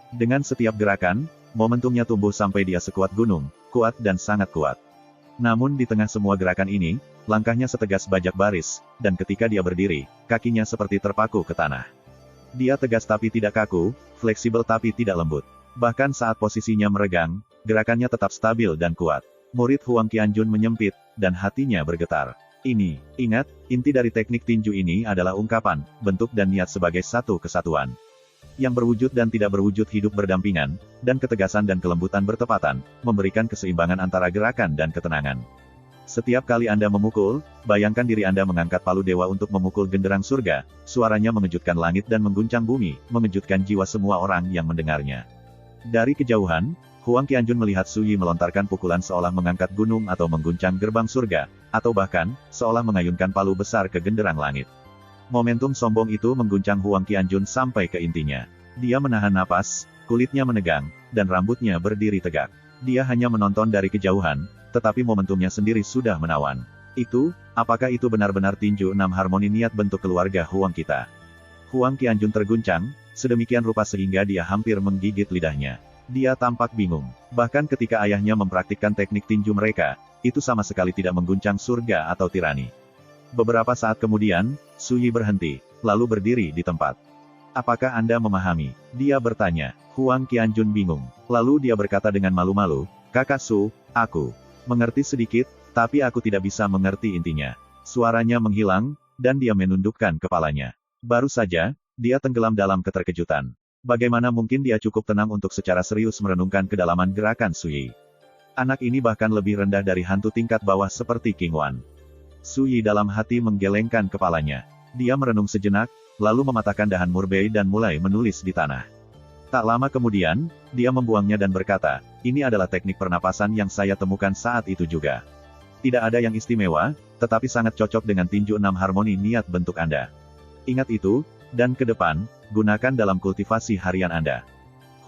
Dengan setiap gerakan, momentumnya tumbuh sampai dia sekuat gunung, kuat dan sangat kuat. Namun di tengah semua gerakan ini, langkahnya setegas bajak baris, dan ketika dia berdiri, kakinya seperti terpaku ke tanah. Dia tegas tapi tidak kaku, fleksibel tapi tidak lembut. Bahkan saat posisinya meregang, gerakannya tetap stabil dan kuat. Murid Huang Qianjun menyempit, dan hatinya bergetar. Ingat, inti dari teknik tinju ini adalah ungkapan, bentuk dan niat sebagai satu kesatuan. Yang berwujud dan tidak berwujud hidup berdampingan, dan ketegasan dan kelembutan bertepatan, memberikan keseimbangan antara gerakan dan ketenangan. Setiap kali Anda memukul, bayangkan diri Anda mengangkat palu dewa untuk memukul genderang surga, suaranya mengejutkan langit dan mengguncang bumi, mengejutkan jiwa semua orang yang mendengarnya. Dari kejauhan, Huang Qianjun melihat Su Yi melontarkan pukulan seolah mengangkat gunung atau mengguncang gerbang surga, atau bahkan, seolah mengayunkan palu besar ke genderang langit. Momentum sombong itu mengguncang Huang Qianjun sampai ke intinya. Dia menahan napas, kulitnya menegang, dan rambutnya berdiri tegak. Dia hanya menonton dari kejauhan, tetapi momentumnya sendiri sudah menawan. Apakah itu benar-benar tinju 6 harmoni niat bentuk keluarga Huang kita? Huang Qianjun terguncang, sedemikian rupa sehingga dia hampir menggigit lidahnya. Dia tampak bingung. Bahkan ketika ayahnya mempraktikkan teknik tinju mereka, itu sama sekali tidak mengguncang surga atau tirani. Beberapa saat kemudian, Su Yi berhenti, lalu berdiri di tempat. Apakah Anda memahami? Dia bertanya. Huang Qianjun bingung. Lalu dia berkata dengan malu-malu, Kakak Su, aku mengerti sedikit, tapi aku tidak bisa mengerti intinya. Suaranya menghilang, dan dia menundukkan kepalanya. Baru saja, dia tenggelam dalam keterkejutan. Bagaimana mungkin dia cukup tenang untuk secara serius merenungkan kedalaman gerakan Su Yi? Anak ini bahkan lebih rendah dari hantu tingkat bawah seperti King Wan. Su Yi dalam hati menggelengkan kepalanya. Dia merenung sejenak, lalu mematahkan dahan murbei dan mulai menulis di tanah. Tak lama kemudian, dia membuangnya dan berkata, ini adalah teknik pernapasan yang saya temukan saat itu juga. Tidak ada yang istimewa, tetapi sangat cocok dengan tinju 6 harmoni niat bentuk Anda. Ingat itu, dan ke depan, gunakan dalam kultivasi harian Anda.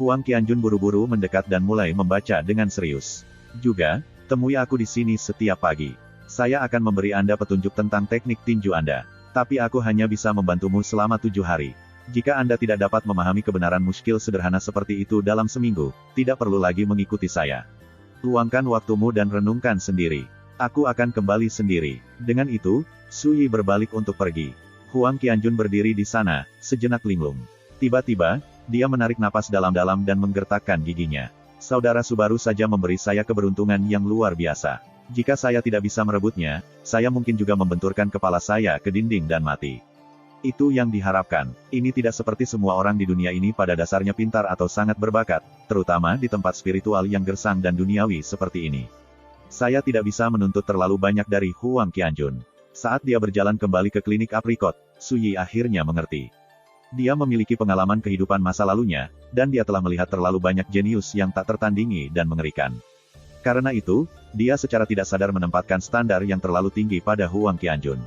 Huang Qianjun buru-buru mendekat dan mulai membaca dengan serius. Juga, temui aku di sini setiap pagi. Saya akan memberi Anda petunjuk tentang teknik tinju Anda. Tapi aku hanya bisa membantumu selama 7 hari. Jika Anda tidak dapat memahami kebenaran muskil sederhana seperti itu dalam seminggu, tidak perlu lagi mengikuti saya. Luangkan waktumu dan renungkan sendiri. Aku akan kembali sendiri. Dengan itu, Su Yi berbalik untuk pergi. Huang Qianjun berdiri di sana, sejenak linglung. Tiba-tiba, dia menarik napas dalam-dalam dan menggertakkan giginya. Saudara Su baru saja memberi saya keberuntungan yang luar biasa. Jika saya tidak bisa merebutnya, saya mungkin juga membenturkan kepala saya ke dinding dan mati. Itu yang diharapkan. Ini tidak seperti semua orang di dunia ini pada dasarnya pintar atau sangat berbakat, terutama di tempat spiritual yang gersang dan duniawi seperti ini. Saya tidak bisa menuntut terlalu banyak dari Huang Qianjun. Saat dia berjalan kembali ke klinik aprikot, Su Yi akhirnya mengerti. Dia memiliki pengalaman kehidupan masa lalunya, dan dia telah melihat terlalu banyak jenius yang tak tertandingi dan mengerikan. Karena itu, dia secara tidak sadar menempatkan standar yang terlalu tinggi pada Huang Qianjun.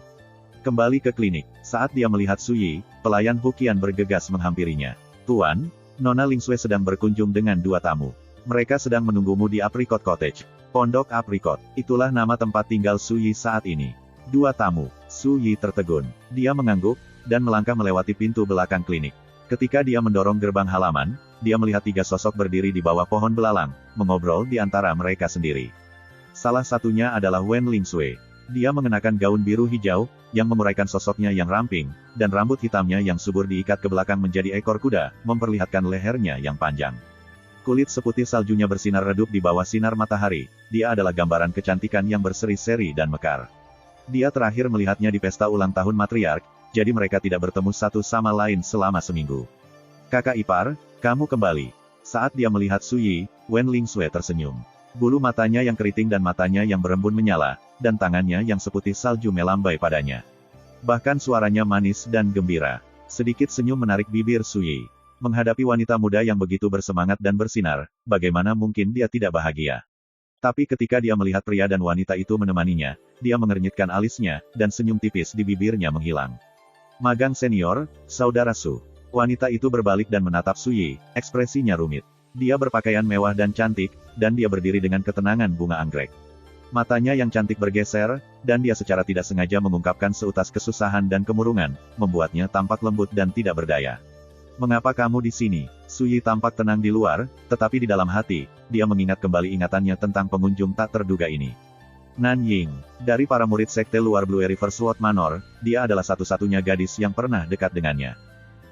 Kembali ke klinik, saat dia melihat Su Yi, pelayan Hu Qian bergegas menghampirinya. Tuan, Nona Ling Sui sedang berkunjung dengan 2 tamu. Mereka sedang menunggumu di Apricot Cottage. Pondok Apricot, itulah nama tempat tinggal Su Yi saat ini. 2 tamu. Su Yi tertegun. Dia mengangguk, dan melangkah melewati pintu belakang klinik. Ketika dia mendorong gerbang halaman, dia melihat 3 sosok berdiri di bawah pohon belalang, mengobrol di antara mereka sendiri. Salah satunya adalah Wen Ling Sui. Dia mengenakan gaun biru hijau, yang memuraikan sosoknya yang ramping, dan rambut hitamnya yang subur diikat ke belakang menjadi ekor kuda, memperlihatkan lehernya yang panjang. Kulit seputih saljunya bersinar redup di bawah sinar matahari. Dia adalah gambaran kecantikan yang berseri-seri dan mekar. Dia terakhir melihatnya di pesta ulang tahun matriark, jadi mereka tidak bertemu satu sama lain selama seminggu. Kakak ipar, kamu kembali. Saat dia melihat Su Yi, Wen Ling Sui tersenyum. Bulu matanya yang keriting dan matanya yang berembun menyala, dan tangannya yang seputih salju melambai padanya. Bahkan suaranya manis dan gembira. Sedikit senyum menarik bibir Su Yi. Menghadapi wanita muda yang begitu bersemangat dan bersinar, bagaimana mungkin dia tidak bahagia? Tapi ketika dia melihat pria dan wanita itu menemaninya, dia mengernyitkan alisnya, dan senyum tipis di bibirnya menghilang. Magang senior, saudara Su. Wanita itu berbalik dan menatap Su Yi, ekspresinya rumit. Dia berpakaian mewah dan cantik, dan dia berdiri dengan ketenangan bunga anggrek. Matanya yang cantik bergeser, dan dia secara tidak sengaja mengungkapkan seutas kesusahan dan kemurungan, membuatnya tampak lembut dan tidak berdaya. Mengapa kamu di sini? Su Yi tampak tenang di luar, tetapi di dalam hati, dia mengingat kembali ingatannya tentang pengunjung tak terduga ini. Nan Ying, dari para murid sekte luar Blue River Sword Manor, dia adalah satu-satunya gadis yang pernah dekat dengannya.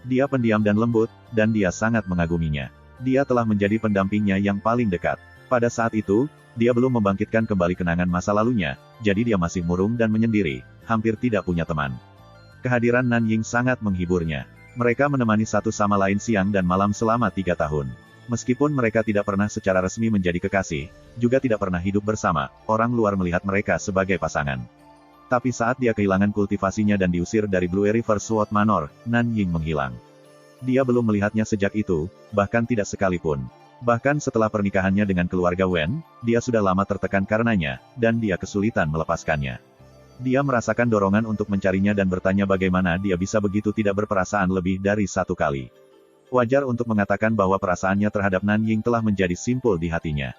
Dia pendiam dan lembut, dan dia sangat mengaguminya. Dia telah menjadi pendampingnya yang paling dekat. Pada saat itu, dia belum membangkitkan kembali kenangan masa lalunya, jadi dia masih murung dan menyendiri, hampir tidak punya teman. Kehadiran Nan Ying sangat menghiburnya. Mereka menemani satu sama lain siang dan malam selama 3 tahun. Meskipun mereka tidak pernah secara resmi menjadi kekasih, juga tidak pernah hidup bersama, orang luar melihat mereka sebagai pasangan. Tapi saat dia kehilangan kultivasinya dan diusir dari Blue River Sword Manor, Nan Ying menghilang. Dia belum melihatnya sejak itu, bahkan tidak sekalipun. Bahkan setelah pernikahannya dengan keluarga Wen, dia sudah lama tertekan karenanya, dan dia kesulitan melepaskannya. Dia merasakan dorongan untuk mencarinya dan bertanya bagaimana dia bisa begitu tidak berperasaan lebih dari 1 kali. Wajar untuk mengatakan bahwa perasaannya terhadap Nan Ying telah menjadi simpul di hatinya.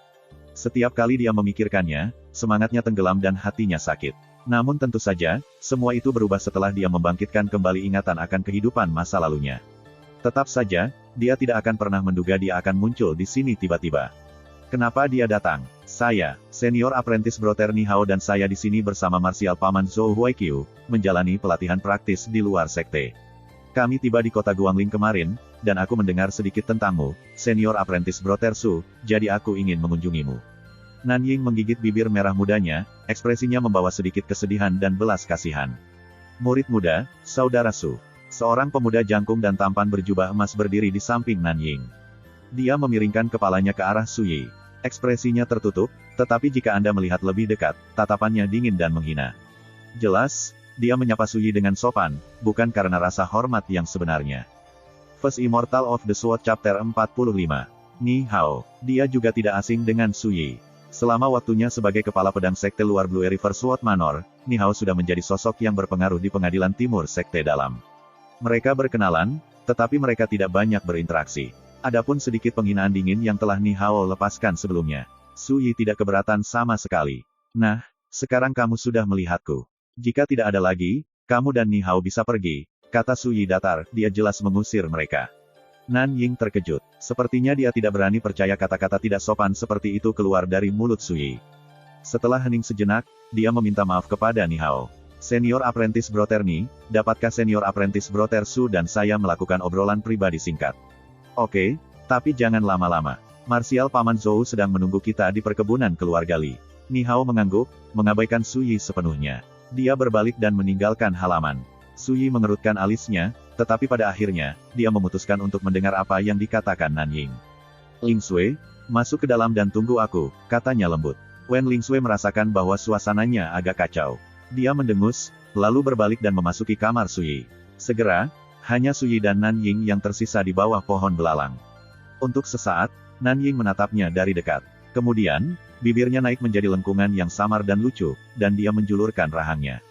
Setiap kali dia memikirkannya, semangatnya tenggelam dan hatinya sakit. Namun tentu saja, semua itu berubah setelah dia membangkitkan kembali ingatan akan kehidupan masa lalunya. Tetap saja, dia tidak akan pernah menduga dia akan muncul di sini tiba-tiba. Kenapa dia datang? Saya, senior apprentice Brother Ni Hao dan saya di sini bersama marsial paman Zhou Huaiqiu, menjalani pelatihan praktis di luar sekte. Kami tiba di kota Guangling kemarin, dan aku mendengar sedikit tentangmu, senior apprentice Brother Su, jadi aku ingin mengunjungimu. Nan Ying menggigit bibir merah mudanya, ekspresinya membawa sedikit kesedihan dan belas kasihan. Murid muda, saudara Su. Seorang pemuda jangkung dan tampan berjubah emas berdiri di samping Nan Ying. Dia memiringkan kepalanya ke arah Su Yi. Ekspresinya tertutup, tetapi jika Anda melihat lebih dekat, tatapannya dingin dan menghina. Jelas, dia menyapa Su Yi dengan sopan, bukan karena rasa hormat yang sebenarnya. First Immortal of the Sword Chapter 45. Ni Hao. Dia juga tidak asing dengan Su Yi. Selama waktunya sebagai kepala pedang sekte luar Blue River Sword Manor, Ni Hao sudah menjadi sosok yang berpengaruh di pengadilan timur sekte dalam. Mereka berkenalan, tetapi mereka tidak banyak berinteraksi. Adapun sedikit penghinaan dingin yang telah Ni Hao lepaskan sebelumnya. Su Yi tidak keberatan sama sekali. Nah, sekarang kamu sudah melihatku. Jika tidak ada lagi, kamu dan Ni Hao bisa pergi, kata Su Yi datar, dia jelas mengusir mereka. Nan Ying terkejut. Sepertinya dia tidak berani percaya kata-kata tidak sopan seperti itu keluar dari mulut Su Yi. Setelah hening sejenak, dia meminta maaf kepada Ni Hao. Senior Apprentice Brother Ni, dapatkah Senior Apprentice Brother Su dan saya melakukan obrolan pribadi singkat? Oke, tapi jangan lama-lama. Marsial Paman Zhou sedang menunggu kita di perkebunan keluarga Li. Ni Hao mengangguk, mengabaikan Su Yi sepenuhnya. Dia berbalik dan meninggalkan halaman. Su Yi mengerutkan alisnya, tetapi pada akhirnya, dia memutuskan untuk mendengar apa yang dikatakan Nan Ying. Ling Sui, masuk ke dalam dan tunggu aku, katanya lembut. Wen Ling Sui merasakan bahwa suasananya agak kacau. Dia mendengus, lalu berbalik dan memasuki kamar Su Yi. Segera, Hanya Suyi dan Nanying yang tersisa di bawah pohon belalang. Untuk sesaat, Nanying menatapnya dari dekat. Kemudian, bibirnya naik menjadi lengkungan yang samar dan lucu, dan dia menjulurkan rahangnya.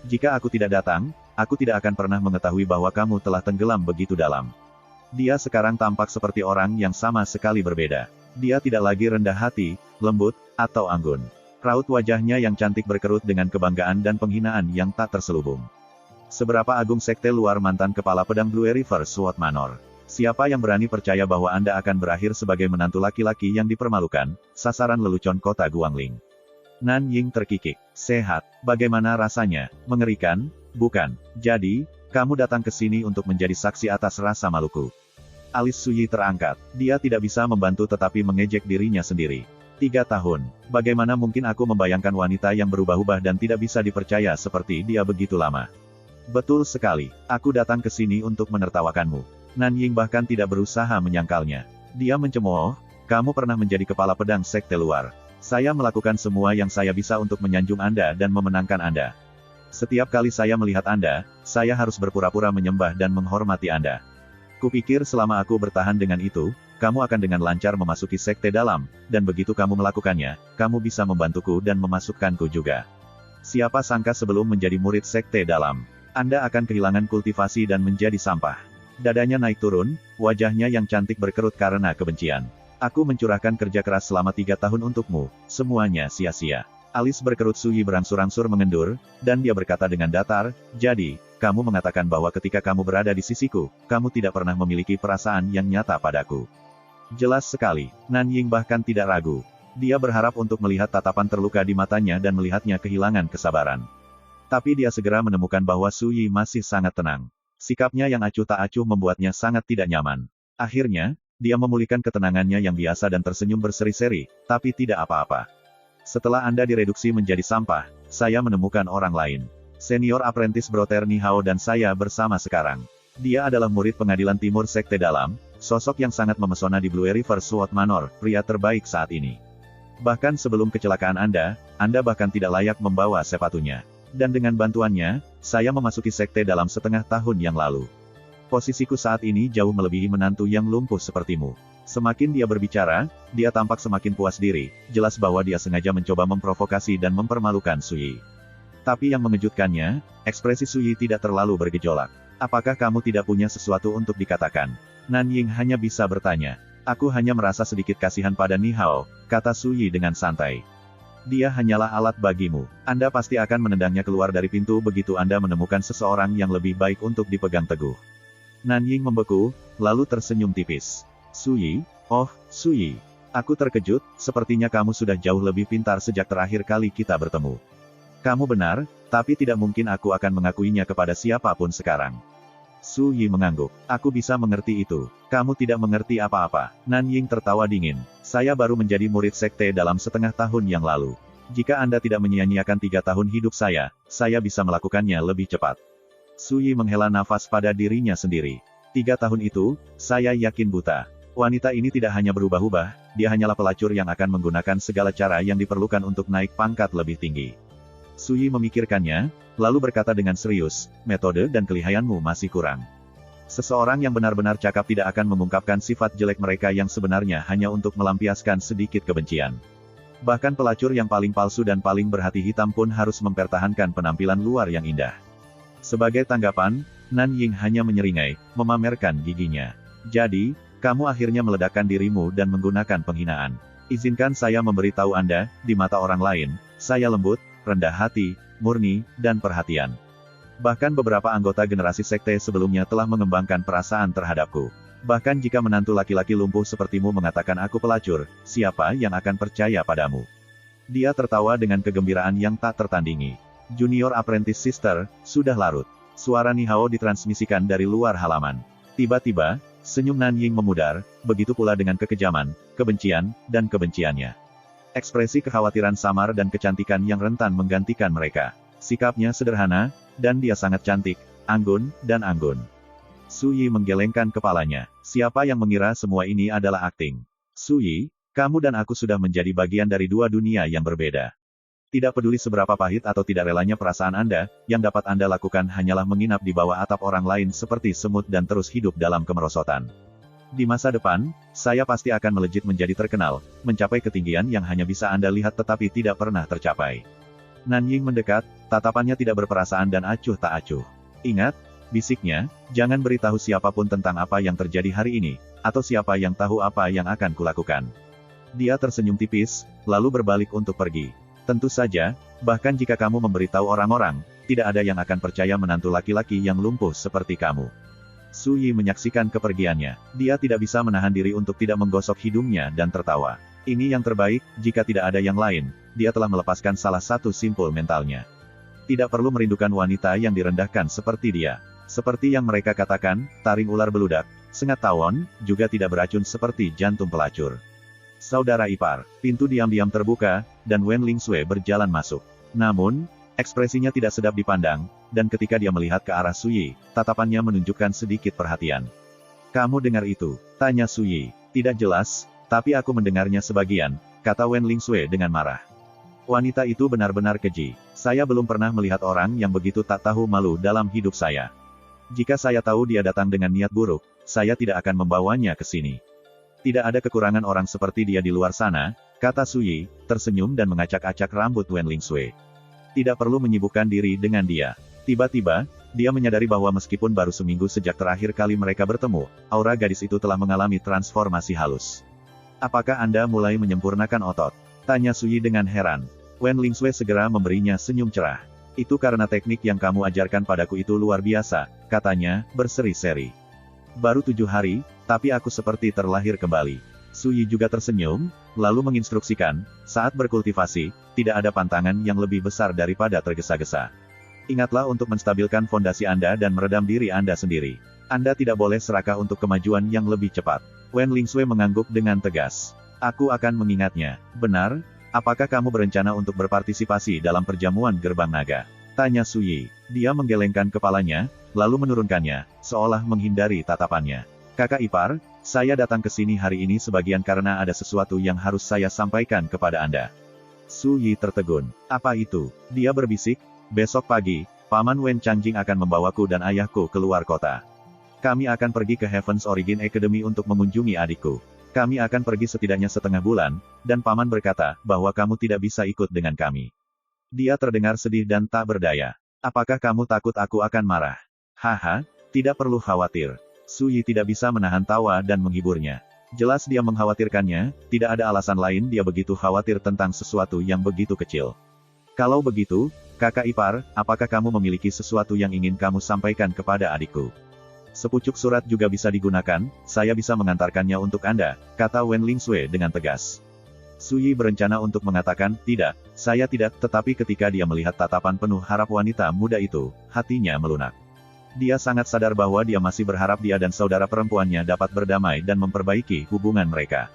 Jika aku tidak datang, aku tidak akan pernah mengetahui bahwa kamu telah tenggelam begitu dalam. Dia sekarang tampak seperti orang yang sama sekali berbeda. Dia tidak lagi rendah hati, lembut, atau anggun. Raut wajahnya yang cantik berkerut dengan kebanggaan dan penghinaan yang tak terselubung. Seberapa agung sekte luar mantan kepala pedang Blue River Sword Manor? Siapa yang berani percaya bahwa Anda akan berakhir sebagai menantu laki-laki yang dipermalukan, sasaran lelucon kota Guangling? Nanying terkikik. Sehat. Bagaimana rasanya? Mengerikan, bukan? Jadi, kamu datang ke sini untuk menjadi saksi atas rasa maluku. Alis Suyi terangkat. Dia tidak bisa membantu tetapi mengejek dirinya sendiri. 3 tahun. Bagaimana mungkin aku membayangkan wanita yang berubah-ubah dan tidak bisa dipercaya seperti dia begitu lama? Betul sekali. Aku datang ke sini untuk menertawakanmu. Nanying bahkan tidak berusaha menyangkalnya. Dia mencemooh, kamu pernah menjadi kepala pedang sekte luar. Saya melakukan semua yang saya bisa untuk menyanjung Anda dan memenangkan Anda. Setiap kali saya melihat Anda, saya harus berpura-pura menyembah dan menghormati Anda. Kupikir selama aku bertahan dengan itu, kamu akan dengan lancar memasuki sekte dalam, dan begitu kamu melakukannya, kamu bisa membantuku dan memasukkanku juga. Siapa sangka sebelum menjadi murid sekte dalam, Anda akan kehilangan kultivasi dan menjadi sampah. Dadanya naik turun, wajahnya yang cantik berkerut karena kebencian. Aku mencurahkan kerja keras selama 3 tahun untukmu, semuanya sia-sia. Alis berkerut Suyi berangsur-angsur mengendur, dan dia berkata dengan datar, jadi, kamu mengatakan bahwa ketika kamu berada di sisiku, kamu tidak pernah memiliki perasaan yang nyata padaku. Jelas sekali, Nanying bahkan tidak ragu. Dia berharap untuk melihat tatapan terluka di matanya dan melihatnya kehilangan kesabaran. Tapi dia segera menemukan bahwa Suyi masih sangat tenang. Sikapnya yang acuh tak acuh membuatnya sangat tidak nyaman. Akhirnya, dia memulihkan ketenangannya yang biasa dan tersenyum berseri-seri, tapi tidak apa-apa. Setelah Anda direduksi menjadi sampah, saya menemukan orang lain. Senior Apprentice Brother Nihao dan saya bersama sekarang. Dia adalah murid pengadilan timur Sekte Dalam, sosok yang sangat memesona di Blue River Sword Manor, pria terbaik saat ini. Bahkan sebelum kecelakaan Anda bahkan tidak layak membawa sepatunya. Dan dengan bantuannya, saya memasuki sekte dalam setengah tahun yang lalu. Posisiku saat ini jauh melebihi menantu yang lumpuh sepertimu. Semakin dia berbicara, dia tampak semakin puas diri, jelas bahwa dia sengaja mencoba memprovokasi dan mempermalukan Suyi. Tapi yang mengejutkannya, ekspresi Suyi tidak terlalu bergejolak. Apakah kamu tidak punya sesuatu untuk dikatakan? Nanying hanya bisa bertanya. Aku hanya merasa sedikit kasihan pada Nihao, kata Suyi dengan santai. Dia hanyalah alat bagimu. Anda pasti akan menendangnya keluar dari pintu begitu Anda menemukan seseorang yang lebih baik untuk dipegang teguh. Nanying membeku, lalu tersenyum tipis. Suyi, oh, Suyi. Aku terkejut, sepertinya kamu sudah jauh lebih pintar sejak terakhir kali kita bertemu. Kamu benar, tapi tidak mungkin aku akan mengakuinya kepada siapapun sekarang. Suyi mengangguk. Aku bisa mengerti itu. Kamu tidak mengerti apa-apa. Nanying tertawa dingin. Saya baru menjadi murid sekte dalam setengah tahun yang lalu. Jika Anda tidak menyia-nyiakan 3 tahun hidup saya bisa melakukannya lebih cepat. Suyi menghela nafas pada dirinya sendiri. 3 tahun itu, saya yakin buta. Wanita ini tidak hanya berubah-ubah, dia hanyalah pelacur yang akan menggunakan segala cara yang diperlukan untuk naik pangkat lebih tinggi. Suyi memikirkannya, lalu berkata dengan serius, metode dan kelihayanmu masih kurang. Seseorang yang benar-benar cakap tidak akan mengungkapkan sifat jelek mereka yang sebenarnya hanya untuk melampiaskan sedikit kebencian. Bahkan pelacur yang paling palsu dan paling berhati hitam pun harus mempertahankan penampilan luar yang indah. Sebagai tanggapan, Nanying hanya menyeringai, memamerkan giginya. Jadi, kamu akhirnya meledakkan dirimu dan menggunakan penghinaan. Izinkan saya memberitahu Anda, di mata orang lain, saya lembut, rendah hati, murni, dan perhatian. Bahkan beberapa anggota generasi sekte sebelumnya telah mengembangkan perasaan terhadapku. Bahkan jika menantu laki-laki lumpuh sepertimu mengatakan aku pelacur, siapa yang akan percaya padamu? Dia tertawa dengan kegembiraan yang tak tertandingi. Junior Apprentice Sister, sudah larut. Suara Nihao ditransmisikan dari luar halaman. Tiba-tiba, senyum Nanying memudar, begitu pula dengan kekejaman, kebencian, dan kebenciannya. Ekspresi kekhawatiran samar dan kecantikan yang rentan menggantikan mereka. Sikapnya sederhana, dan dia sangat cantik, anggun, dan anggun. Suyi menggelengkan kepalanya. Siapa yang mengira semua ini adalah akting? Suyi, kamu dan aku sudah menjadi bagian dari 2 dunia yang berbeda. Tidak peduli seberapa pahit atau tidak relanya perasaan Anda, yang dapat Anda lakukan hanyalah menginap di bawah atap orang lain seperti semut dan terus hidup dalam kemerosotan. Di masa depan, saya pasti akan melejit menjadi terkenal, mencapai ketinggian yang hanya bisa Anda lihat tetapi tidak pernah tercapai. Nanying mendekat, tatapannya tidak berperasaan dan acuh tak acuh. Ingat, bisiknya, jangan beritahu siapapun tentang apa yang terjadi hari ini, atau siapa yang tahu apa yang akan kulakukan. Dia tersenyum tipis, lalu berbalik untuk pergi. Tentu saja, bahkan jika kamu memberitahu orang-orang, tidak ada yang akan percaya menantu laki-laki yang lumpuh seperti kamu. Su Yi menyaksikan kepergiannya. Dia tidak bisa menahan diri untuk tidak menggosok hidungnya dan tertawa. Ini yang terbaik, jika tidak ada yang lain, dia telah melepaskan salah satu simpul mentalnya. Tidak perlu merindukan wanita yang direndahkan seperti dia. Seperti yang mereka katakan, taring ular beludak, sengat tawon, juga tidak beracun seperti jantung pelacur. Saudara ipar, pintu diam-diam terbuka, dan Wen Lingsue berjalan masuk. Namun, ekspresinya tidak sedap dipandang, dan ketika dia melihat ke arah Su Yi, tatapannya menunjukkan sedikit perhatian. "Kamu dengar itu?" tanya Su Yi. "Tidak jelas, tapi aku mendengarnya sebagian," kata Wen Lingsue dengan marah. "Wanita itu benar-benar keji. Saya belum pernah melihat orang yang begitu tak tahu malu dalam hidup saya. Jika saya tahu dia datang dengan niat buruk, saya tidak akan membawanya ke sini. Tidak ada kekurangan orang seperti dia di luar sana," kata Su Yi, tersenyum dan mengacak-acak rambut Wen Lingsue. Tidak perlu menyibukkan diri dengan dia. Tiba-tiba, dia menyadari bahwa meskipun baru seminggu sejak terakhir kali mereka bertemu, aura gadis itu telah mengalami transformasi halus. "Apakah Anda mulai menyempurnakan otot?" tanya Su Yi dengan heran. Wen Lingsue segera memberinya senyum cerah. "Itu karena teknik yang kamu ajarkan padaku itu luar biasa," katanya, berseri-seri. "Baru 7 hari, tapi aku seperti terlahir kembali." Su Yi juga tersenyum, lalu menginstruksikan, "Saat berkultivasi, tidak ada pantangan yang lebih besar daripada tergesa-gesa. Ingatlah untuk menstabilkan fondasi Anda dan meredam diri Anda sendiri. Anda tidak boleh serakah untuk kemajuan yang lebih cepat." Wen Lingsue mengangguk dengan tegas. "Aku akan mengingatnya." "Benar, apakah kamu berencana untuk berpartisipasi dalam perjamuan gerbang naga?" tanya Su Yi. Dia menggelengkan kepalanya, lalu menurunkannya, seolah menghindari tatapannya. "Kakak ipar, saya datang ke sini hari ini sebagian karena ada sesuatu yang harus saya sampaikan kepada Anda." Su Yi tertegun. "Apa itu?" dia berbisik. "Besok pagi, Paman Wen Changjing akan membawaku dan ayahku keluar kota. Kami akan pergi ke Heaven's Origin Academy untuk mengunjungi adikku. Kami akan pergi setidaknya setengah bulan, dan Paman berkata bahwa kamu tidak bisa ikut dengan kami." Dia terdengar sedih dan tak berdaya. "Apakah kamu takut aku akan marah?" "Haha, tidak perlu khawatir." Su Yi tidak bisa menahan tawa dan menghiburnya. Jelas dia mengkhawatirkannya, tidak ada alasan lain dia begitu khawatir tentang sesuatu yang begitu kecil. "Kalau begitu, kakak ipar, apakah kamu memiliki sesuatu yang ingin kamu sampaikan kepada adikku?" "Sepucuk surat juga bisa digunakan, saya bisa mengantarkannya untuk Anda," kata Wen Lingsue dengan tegas. Su Yi berencana untuk mengatakan, "Tidak, saya tidak," tetapi ketika dia melihat tatapan penuh harap wanita muda itu, hatinya melunak. Dia sangat sadar bahwa dia masih berharap dia dan saudara perempuannya dapat berdamai dan memperbaiki hubungan mereka.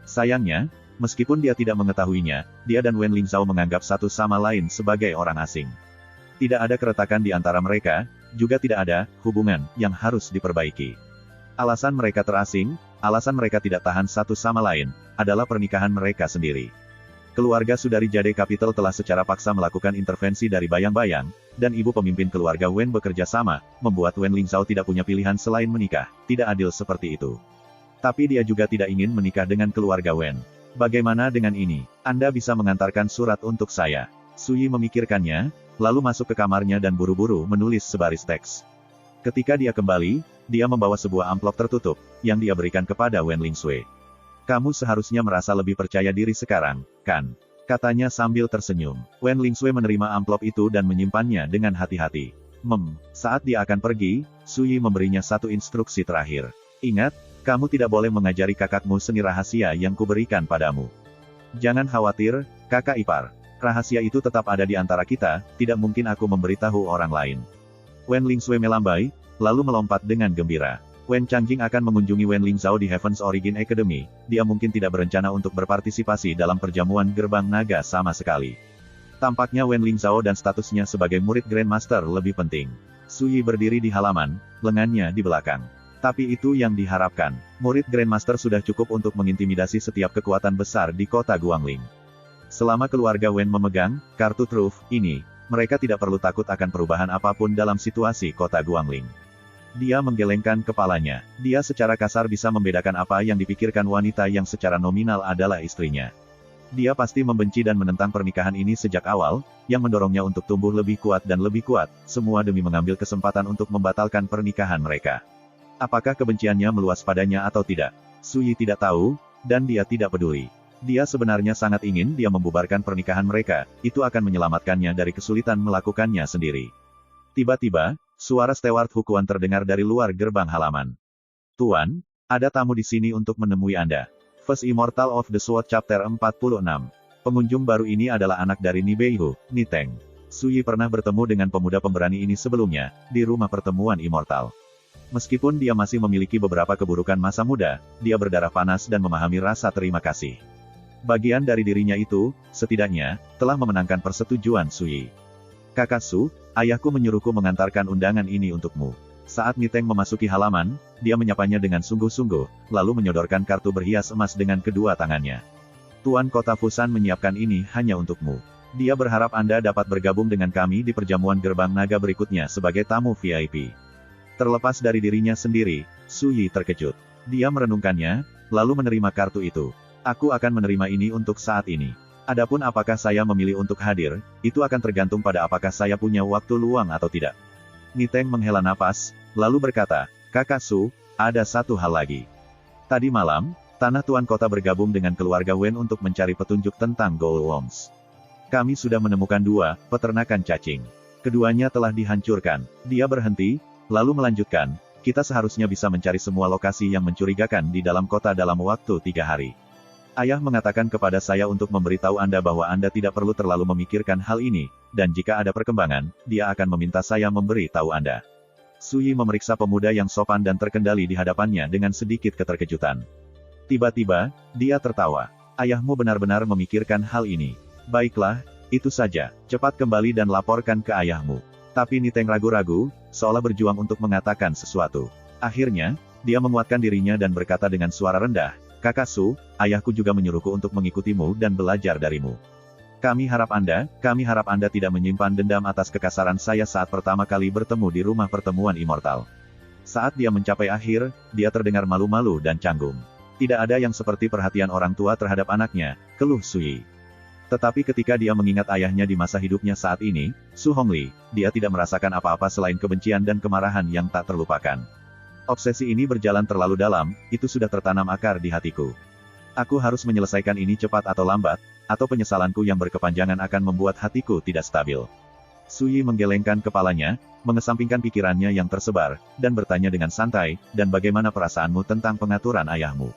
Sayangnya, meskipun dia tidak mengetahuinya, dia dan Wen Lingzhao menganggap satu sama lain sebagai orang asing. Tidak ada keretakan di antara mereka, juga tidak ada hubungan yang harus diperbaiki. Alasan mereka terasing, alasan mereka tidak tahan satu sama lain, adalah pernikahan mereka sendiri. Keluarga Sudari Jade Capital telah secara paksa melakukan intervensi dari bayang-bayang, dan ibu pemimpin keluarga Wen bekerja sama, membuat Wen Lingzhao tidak punya pilihan selain menikah. Tidak adil seperti itu. Tapi dia juga tidak ingin menikah dengan keluarga Wen. "Bagaimana dengan ini? Anda bisa mengantarkan surat untuk saya." Su Yi memikirkannya, lalu masuk ke kamarnya dan buru-buru menulis sebaris teks. Ketika dia kembali, dia membawa sebuah amplop tertutup, yang dia berikan kepada Wen Lingsue. "Kamu seharusnya merasa lebih percaya diri sekarang, kan?" katanya sambil tersenyum. Wen Lingsue menerima amplop itu dan menyimpannya dengan hati-hati. Saat dia akan pergi, Su Yi memberinya satu instruksi terakhir. "Ingat, kamu tidak boleh mengajari kakakmu seni rahasia yang kuberikan padamu. Jangan khawatir, kakak ipar. Rahasia itu tetap ada di antara kita, tidak mungkin aku memberitahu orang lain." Wen Lingsue melambai, lalu melompat dengan gembira. Wen Changjing akan mengunjungi Wen Lingzhao di Heaven's Origin Academy, dia mungkin tidak berencana untuk berpartisipasi dalam perjamuan gerbang naga sama sekali. Tampaknya Wen Lingzhao dan statusnya sebagai murid Grandmaster lebih penting. Su Yi berdiri di halaman, lengannya di belakang. Tapi itu yang diharapkan. Murid Grandmaster sudah cukup untuk mengintimidasi setiap kekuatan besar di kota Guangling. Selama keluarga Wen memegang kartu truf ini, mereka tidak perlu takut akan perubahan apapun dalam situasi kota Guangling. Dia menggelengkan kepalanya. Dia secara kasar bisa membedakan apa yang dipikirkan wanita yang secara nominal adalah istrinya. Dia pasti membenci dan menentang pernikahan ini sejak awal, yang mendorongnya untuk tumbuh lebih kuat dan lebih kuat, semua demi mengambil kesempatan untuk membatalkan pernikahan mereka. Apakah kebenciannya meluas padanya atau tidak? Su Yi tidak tahu, dan dia tidak peduli. Dia sebenarnya sangat ingin dia membubarkan pernikahan mereka, itu akan menyelamatkannya dari kesulitan melakukannya sendiri. Tiba-tiba, suara steward Hukuan terdengar dari luar gerbang halaman. "Tuan, ada tamu di sini untuk menemui Anda." First Immortal of the Sword Chapter 46. Pengunjung baru ini adalah anak dari Ni Beihu, Ni Teng. Su Yi pernah bertemu dengan pemuda pemberani ini sebelumnya, di rumah pertemuan Immortal. Meskipun dia masih memiliki beberapa keburukan masa muda, dia berdarah panas dan memahami rasa terima kasih. Bagian dari dirinya itu, setidaknya, telah memenangkan persetujuan Su Yi. "Kakak Su, ayahku menyuruhku mengantarkan undangan ini untukmu." Saat Ni Teng memasuki halaman, dia menyapanya dengan sungguh-sungguh, lalu menyodorkan kartu berhias emas dengan kedua tangannya. "Tuan Kota Fusan menyiapkan ini hanya untukmu. Dia berharap Anda dapat bergabung dengan kami di perjamuan gerbang naga berikutnya sebagai tamu VIP." Terlepas dari dirinya sendiri, Su Yi terkejut. Dia merenungkannya, lalu menerima kartu itu. "Aku akan menerima ini untuk saat ini. Adapun apakah saya memilih untuk hadir, itu akan tergantung pada apakah saya punya waktu luang atau tidak." Ni Teng menghela napas, lalu berkata, "Kakak Su, ada satu hal lagi. Tadi malam, Tanah Tuan Kota bergabung dengan keluarga Wen untuk mencari petunjuk tentang Gold Worms. Kami sudah menemukan 2 peternakan cacing. Keduanya telah dihancurkan." Dia berhenti, lalu melanjutkan, "Kita seharusnya bisa mencari semua lokasi yang mencurigakan di dalam kota dalam waktu 3 hari. Ayah mengatakan kepada saya untuk memberitahu Anda bahwa Anda tidak perlu terlalu memikirkan hal ini, dan jika ada perkembangan, dia akan meminta saya memberi tahu Anda." Su Yi memeriksa pemuda yang sopan dan terkendali di hadapannya dengan sedikit keterkejutan. Tiba-tiba, dia tertawa. "Ayahmu benar-benar memikirkan hal ini. Baiklah, itu saja, cepat kembali dan laporkan ke ayahmu." Tapi Ni Teng ragu-ragu, seolah berjuang untuk mengatakan sesuatu. Akhirnya, dia menguatkan dirinya dan berkata dengan suara rendah, "Kakak Su, ayahku juga menyuruhku untuk mengikutimu dan belajar darimu. Kami harap Anda tidak menyimpan dendam atas kekasaran saya saat pertama kali bertemu di rumah pertemuan Immortal." Saat dia mencapai akhir, dia terdengar malu-malu dan canggung. Tidak ada yang seperti perhatian orang tua terhadap anaknya, keluh Su Yi. Tetapi ketika dia mengingat ayahnya di masa hidupnya saat ini, Su Hongli, dia tidak merasakan apa-apa selain kebencian dan kemarahan yang tak terlupakan. "Obsesi ini berjalan terlalu dalam, itu sudah tertanam akar di hatiku. Aku harus menyelesaikan ini cepat atau lambat, atau penyesalanku yang berkepanjangan akan membuat hatiku tidak stabil." Su Yi menggelengkan kepalanya, mengesampingkan pikirannya yang tersebar, dan bertanya dengan santai, "Dan bagaimana perasaanmu tentang pengaturan ayahmu?"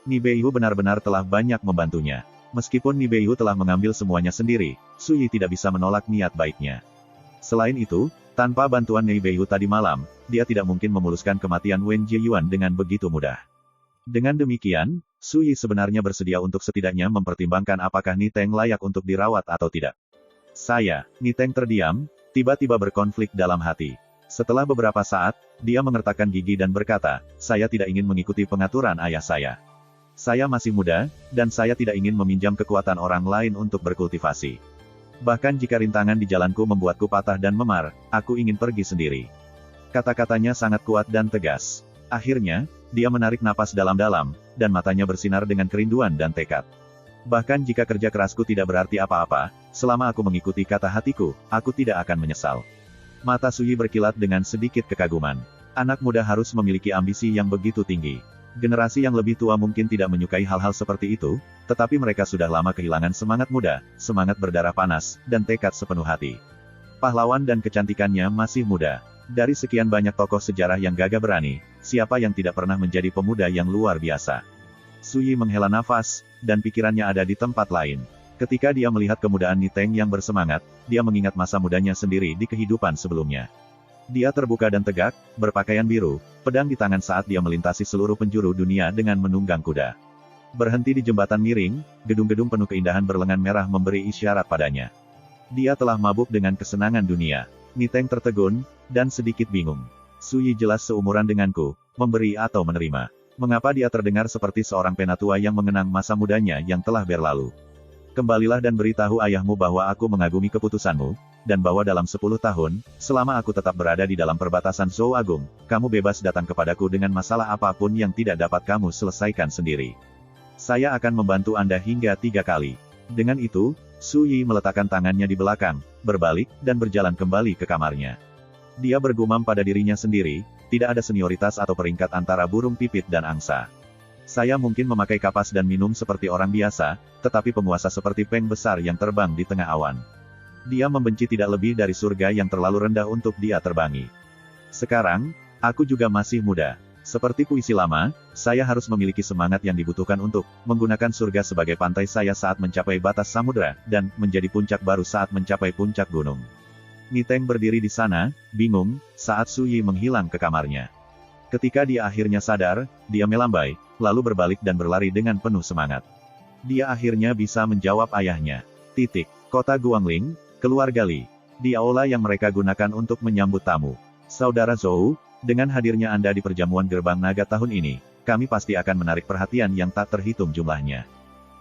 Ni Beihu benar-benar telah banyak membantunya. Meskipun Ni Beihu telah mengambil semuanya sendiri, Su Yi tidak bisa menolak niat baiknya. Selain itu, tanpa bantuan Ni Beihu tadi malam, dia tidak mungkin memuluskan kematian Wen Jieyuan dengan begitu mudah. Dengan demikian, Su Yi sebenarnya bersedia untuk setidaknya mempertimbangkan apakah Ni Teng layak untuk dirawat atau tidak. Ni Teng terdiam, tiba-tiba berkonflik dalam hati. Setelah beberapa saat, dia mengertakkan gigi dan berkata, "Saya tidak ingin mengikuti pengaturan ayah saya. Saya masih muda, dan saya tidak ingin meminjam kekuatan orang lain untuk berkultivasi. Bahkan jika rintangan di jalanku membuatku patah dan memar, aku ingin pergi sendiri." Kata-katanya sangat kuat dan tegas. Akhirnya, dia menarik napas dalam-dalam, dan matanya bersinar dengan kerinduan dan tekad. "Bahkan jika kerja kerasku tidak berarti apa-apa, selama aku mengikuti kata hatiku, aku tidak akan menyesal." Mata Su Yi berkilat dengan sedikit kekaguman. Anak muda harus memiliki ambisi yang begitu tinggi. Generasi yang lebih tua mungkin tidak menyukai hal-hal seperti itu, tetapi mereka sudah lama kehilangan semangat muda, semangat berdarah panas, dan tekad sepenuh hati. Pahlawan dan kecantikannya masih muda. Dari sekian banyak tokoh sejarah yang gagah berani, siapa yang tidak pernah menjadi pemuda yang luar biasa? Su Yi menghela nafas, dan pikirannya ada di tempat lain. Ketika dia melihat kemudaan Ni Teng yang bersemangat, dia mengingat masa mudanya sendiri di kehidupan sebelumnya. Dia terbuka dan tegak, berpakaian biru, pedang di tangan saat dia melintasi seluruh penjuru dunia dengan menunggang kuda. Berhenti di jembatan miring, gedung-gedung penuh keindahan berlengan merah memberi isyarat padanya. Dia telah mabuk dengan kesenangan dunia. Ni Teng tertegun, dan sedikit bingung. Su Yi jelas seumuran denganku, memberi atau menerima. Mengapa dia terdengar seperti seorang penatua yang mengenang masa mudanya yang telah berlalu? Kembalilah dan beritahu ayahmu bahwa aku mengagumi keputusanmu, dan bahwa dalam 10 tahun, selama aku tetap berada di dalam perbatasan Zhou Agung, kamu bebas datang kepadaku dengan masalah apapun yang tidak dapat kamu selesaikan sendiri. Saya akan membantu Anda hingga 3 kali. Dengan itu, Su Yi meletakkan tangannya di belakang, berbalik, dan berjalan kembali ke kamarnya. Dia bergumam pada dirinya sendiri, tidak ada senioritas atau peringkat antara burung pipit dan angsa. Saya mungkin memakai kapas dan minum seperti orang biasa, tetapi penguasa seperti Peng besar yang terbang di tengah awan. Dia membenci tidak lebih dari surga yang terlalu rendah untuk dia terbangi. Sekarang, aku juga masih muda. Seperti puisi lama, saya harus memiliki semangat yang dibutuhkan untuk menggunakan surga sebagai pantai saya saat mencapai batas samudera, dan menjadi puncak baru saat mencapai puncak gunung. Niteng berdiri di sana, bingung, saat Su Yi menghilang ke kamarnya. Ketika dia akhirnya sadar, dia melambai, lalu berbalik dan berlari dengan penuh semangat. Dia akhirnya bisa menjawab ayahnya. Kota Guangling, keluarga Li. Di aula yang mereka gunakan untuk menyambut tamu. Saudara Zhou, dengan hadirnya Anda di perjamuan gerbang naga tahun ini, kami pasti akan menarik perhatian yang tak terhitung jumlahnya.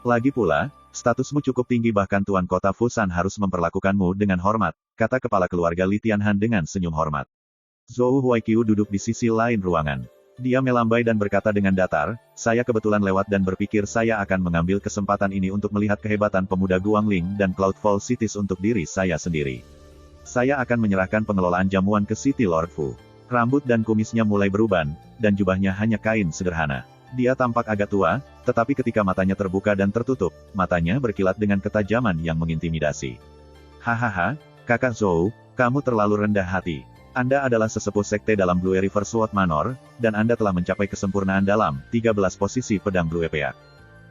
Lagi pula, statusmu cukup tinggi bahkan Tuan Kota Fusan harus memperlakukanmu dengan hormat, kata kepala keluarga Li Tianhan dengan senyum hormat. Zhou Huaiqiu duduk di sisi lain ruangan. Dia melambai dan berkata dengan datar, saya kebetulan lewat dan berpikir saya akan mengambil kesempatan ini untuk melihat kehebatan pemuda Guangling dan Cloudfall Cities untuk diri saya sendiri. Saya akan menyerahkan pengelolaan jamuan ke City Lord Fu. Rambut dan kumisnya mulai beruban, dan jubahnya hanya kain sederhana. Dia tampak agak tua, tetapi ketika matanya terbuka dan tertutup, matanya berkilat dengan ketajaman yang mengintimidasi. Hahaha, kakak Zhou, kamu terlalu rendah hati. Anda adalah sesepuh sekte dalam Blue River Sword Manor, dan Anda telah mencapai kesempurnaan dalam 13 posisi pedang Blue Epeak.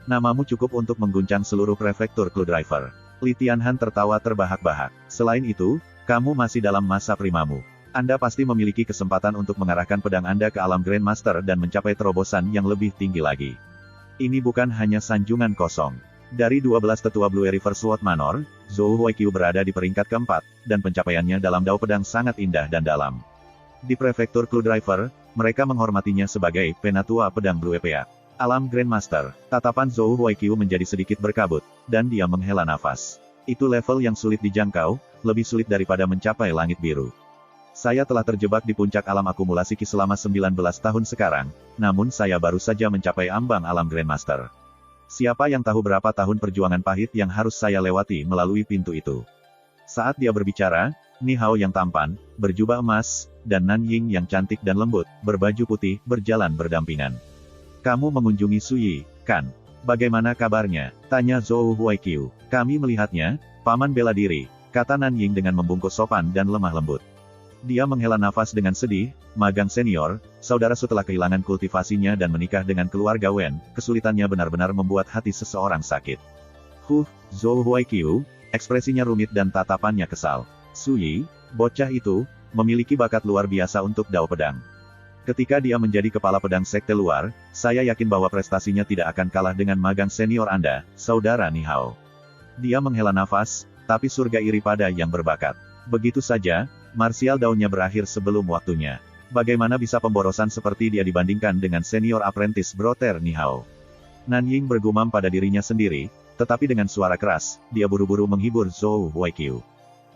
Namamu cukup untuk mengguncang seluruh prefektur Clue Driver. Li Tianhan tertawa terbahak-bahak. Selain itu, kamu masih dalam masa primamu. Anda pasti memiliki kesempatan untuk mengarahkan pedang Anda ke alam Grandmaster dan mencapai terobosan yang lebih tinggi lagi. Ini bukan hanya sanjungan kosong. Dari 12 tetua Blue River Sword Manor, Zhou Huaiqiu berada di peringkat keempat, dan pencapaiannya dalam dao pedang sangat indah dan dalam. Di prefektur Clue Driver, mereka menghormatinya sebagai penatua pedang Blue Epeak. Alam Grandmaster, tatapan Zhou Huaiqiu menjadi sedikit berkabut, dan dia menghela nafas. Itu level yang sulit dijangkau, lebih sulit daripada mencapai langit biru. Saya telah terjebak di puncak alam akumulasi Ki selama 19 tahun sekarang, namun saya baru saja mencapai ambang alam Grandmaster. Siapa yang tahu berapa tahun perjuangan pahit yang harus saya lewati melalui pintu itu. Saat dia berbicara, Ni Hao yang tampan, berjubah emas, dan Nan Ying yang cantik dan lembut, berbaju putih, berjalan berdampingan. Kamu mengunjungi Su Yi, kan? Bagaimana kabarnya? Tanya Zhou Huaiqiu. Kami melihatnya, paman bela diri, kata Nan Ying dengan membungkuk sopan dan lemah lembut. Dia menghela nafas dengan sedih, magang senior, saudara setelah kehilangan kultivasinya dan menikah dengan keluarga Wen, kesulitannya benar-benar membuat hati seseorang sakit. Zhou Huaiqiu, ekspresinya rumit dan tatapannya kesal. Su Yi, bocah itu, memiliki bakat luar biasa untuk dao pedang. Ketika dia menjadi kepala pedang sekte luar, saya yakin bahwa prestasinya tidak akan kalah dengan magang senior Anda, saudara Ni Hao. Dia menghela nafas, tapi surga iri pada yang berbakat. Begitu saja, martial daunnya berakhir sebelum waktunya. Bagaimana bisa pemborosan seperti dia dibandingkan dengan senior apprentice Brother Ni Hao? Nan Ying bergumam pada dirinya sendiri, tetapi dengan suara keras, dia buru-buru menghibur Zhou Huaiqiu.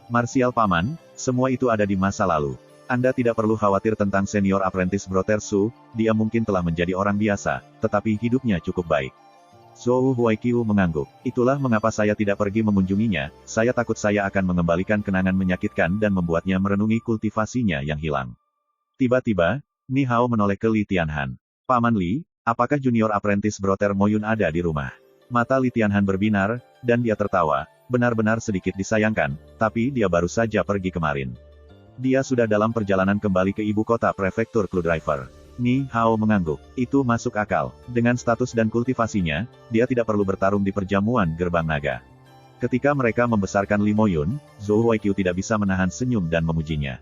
Martial paman, semua itu ada di masa lalu. Anda tidak perlu khawatir tentang senior apprentice Brother Su, dia mungkin telah menjadi orang biasa, tetapi hidupnya cukup baik. Zhou Huaiqiu mengangguk. Itulah mengapa saya tidak pergi mengunjunginya, saya takut saya akan mengembalikan kenangan menyakitkan dan membuatnya merenungi kultivasinya yang hilang. Tiba-tiba, Ni Hao menoleh ke Li Tianhan. Paman Li, apakah junior apprentice Brother Moyun ada di rumah? Mata Li Tianhan berbinar, dan dia tertawa, benar-benar sedikit disayangkan, tapi dia baru saja pergi kemarin. Dia sudah dalam perjalanan kembali ke ibu kota prefektur Clue Driver. Ni Hao mengangguk. Itu masuk akal. Dengan status dan kultivasinya, dia tidak perlu bertarung di perjamuan gerbang naga. Ketika mereka membesarkan Li Moyun, Zhou Huaiqiu tidak bisa menahan senyum dan memujinya.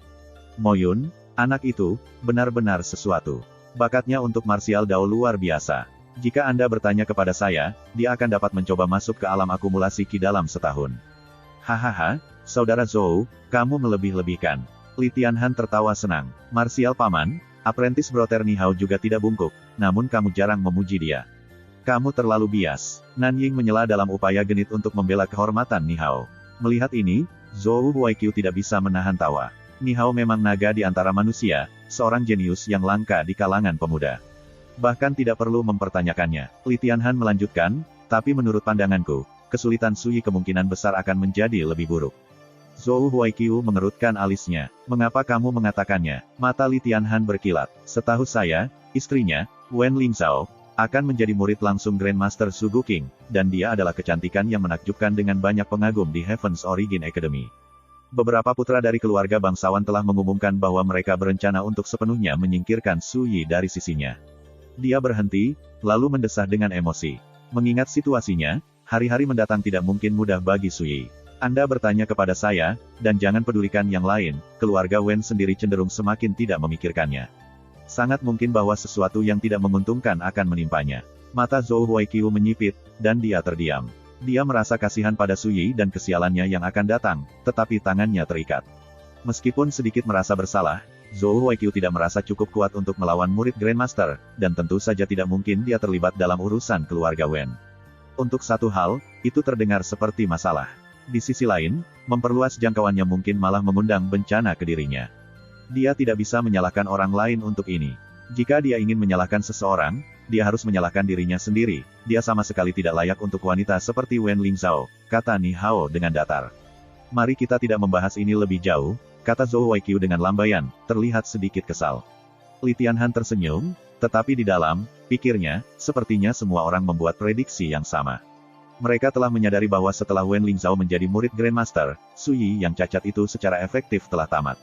Moyun, anak itu, benar-benar sesuatu. Bakatnya untuk martial dao luar biasa. Jika Anda bertanya kepada saya, dia akan dapat mencoba masuk ke alam akumulasi Ki dalam setahun. Hahaha, saudara Zhou, kamu melebih-lebihkan. Li Tianhan tertawa senang. Martial paman, apprentice Brother Ni Hao juga tidak bungkuk, namun kamu jarang memuji dia. Kamu terlalu bias. Nan Ying menyela dalam upaya genit untuk membela kehormatan Ni Hao. Melihat ini, Zhou Huaiqiu tidak bisa menahan tawa. Ni Hao memang naga di antara manusia, seorang jenius yang langka di kalangan pemuda. Bahkan tidak perlu mempertanyakannya. Li Tianhan melanjutkan, tapi menurut pandanganku, kesulitan Sui kemungkinan besar akan menjadi lebih buruk. Zhou Huaiqiu mengerutkan alisnya. Mengapa kamu mengatakannya? Mata Li Tianhan berkilat. Setahu saya, istrinya, Wen Lingzhao, akan menjadi murid langsung Grandmaster Su Guqing, dan dia adalah kecantikan yang menakjubkan dengan banyak pengagum di Heaven's Origin Academy. Beberapa putra dari keluarga bangsawan telah mengumumkan bahwa mereka berencana untuk sepenuhnya menyingkirkan Su Yi dari sisinya. Dia berhenti, lalu mendesah dengan emosi. Mengingat situasinya, hari-hari mendatang tidak mungkin mudah bagi Su Yi. Anda bertanya kepada saya, dan jangan pedulikan yang lain, keluarga Wen sendiri cenderung semakin tidak memikirkannya. Sangat mungkin bahwa sesuatu yang tidak menguntungkan akan menimpanya. Mata Zhou Huaiqiu menyipit, dan dia terdiam. Dia merasa kasihan pada Su Yi dan kesialannya yang akan datang, tetapi tangannya terikat. Meskipun sedikit merasa bersalah, Zhou Huaiqiu tidak merasa cukup kuat untuk melawan murid Grandmaster, dan tentu saja tidak mungkin dia terlibat dalam urusan keluarga Wen. Untuk satu hal, itu terdengar seperti masalah. Di sisi lain, memperluas jangkauannya mungkin malah mengundang bencana ke dirinya. Dia tidak bisa menyalahkan orang lain untuk ini. Jika dia ingin menyalahkan seseorang, dia harus menyalahkan dirinya sendiri. Dia sama sekali tidak layak untuk wanita seperti Wen Lingzhao, kata Ni Hao dengan datar. Mari kita tidak membahas ini lebih jauh, kata Zhou Huaiqiu dengan lambaian, terlihat sedikit kesal. Li Tianhan tersenyum, tetapi di dalam pikirnya, sepertinya semua orang membuat prediksi yang sama. Mereka telah menyadari bahwa setelah Wen Lingzhao menjadi murid Grandmaster, Su Yi yang cacat itu secara efektif telah tamat.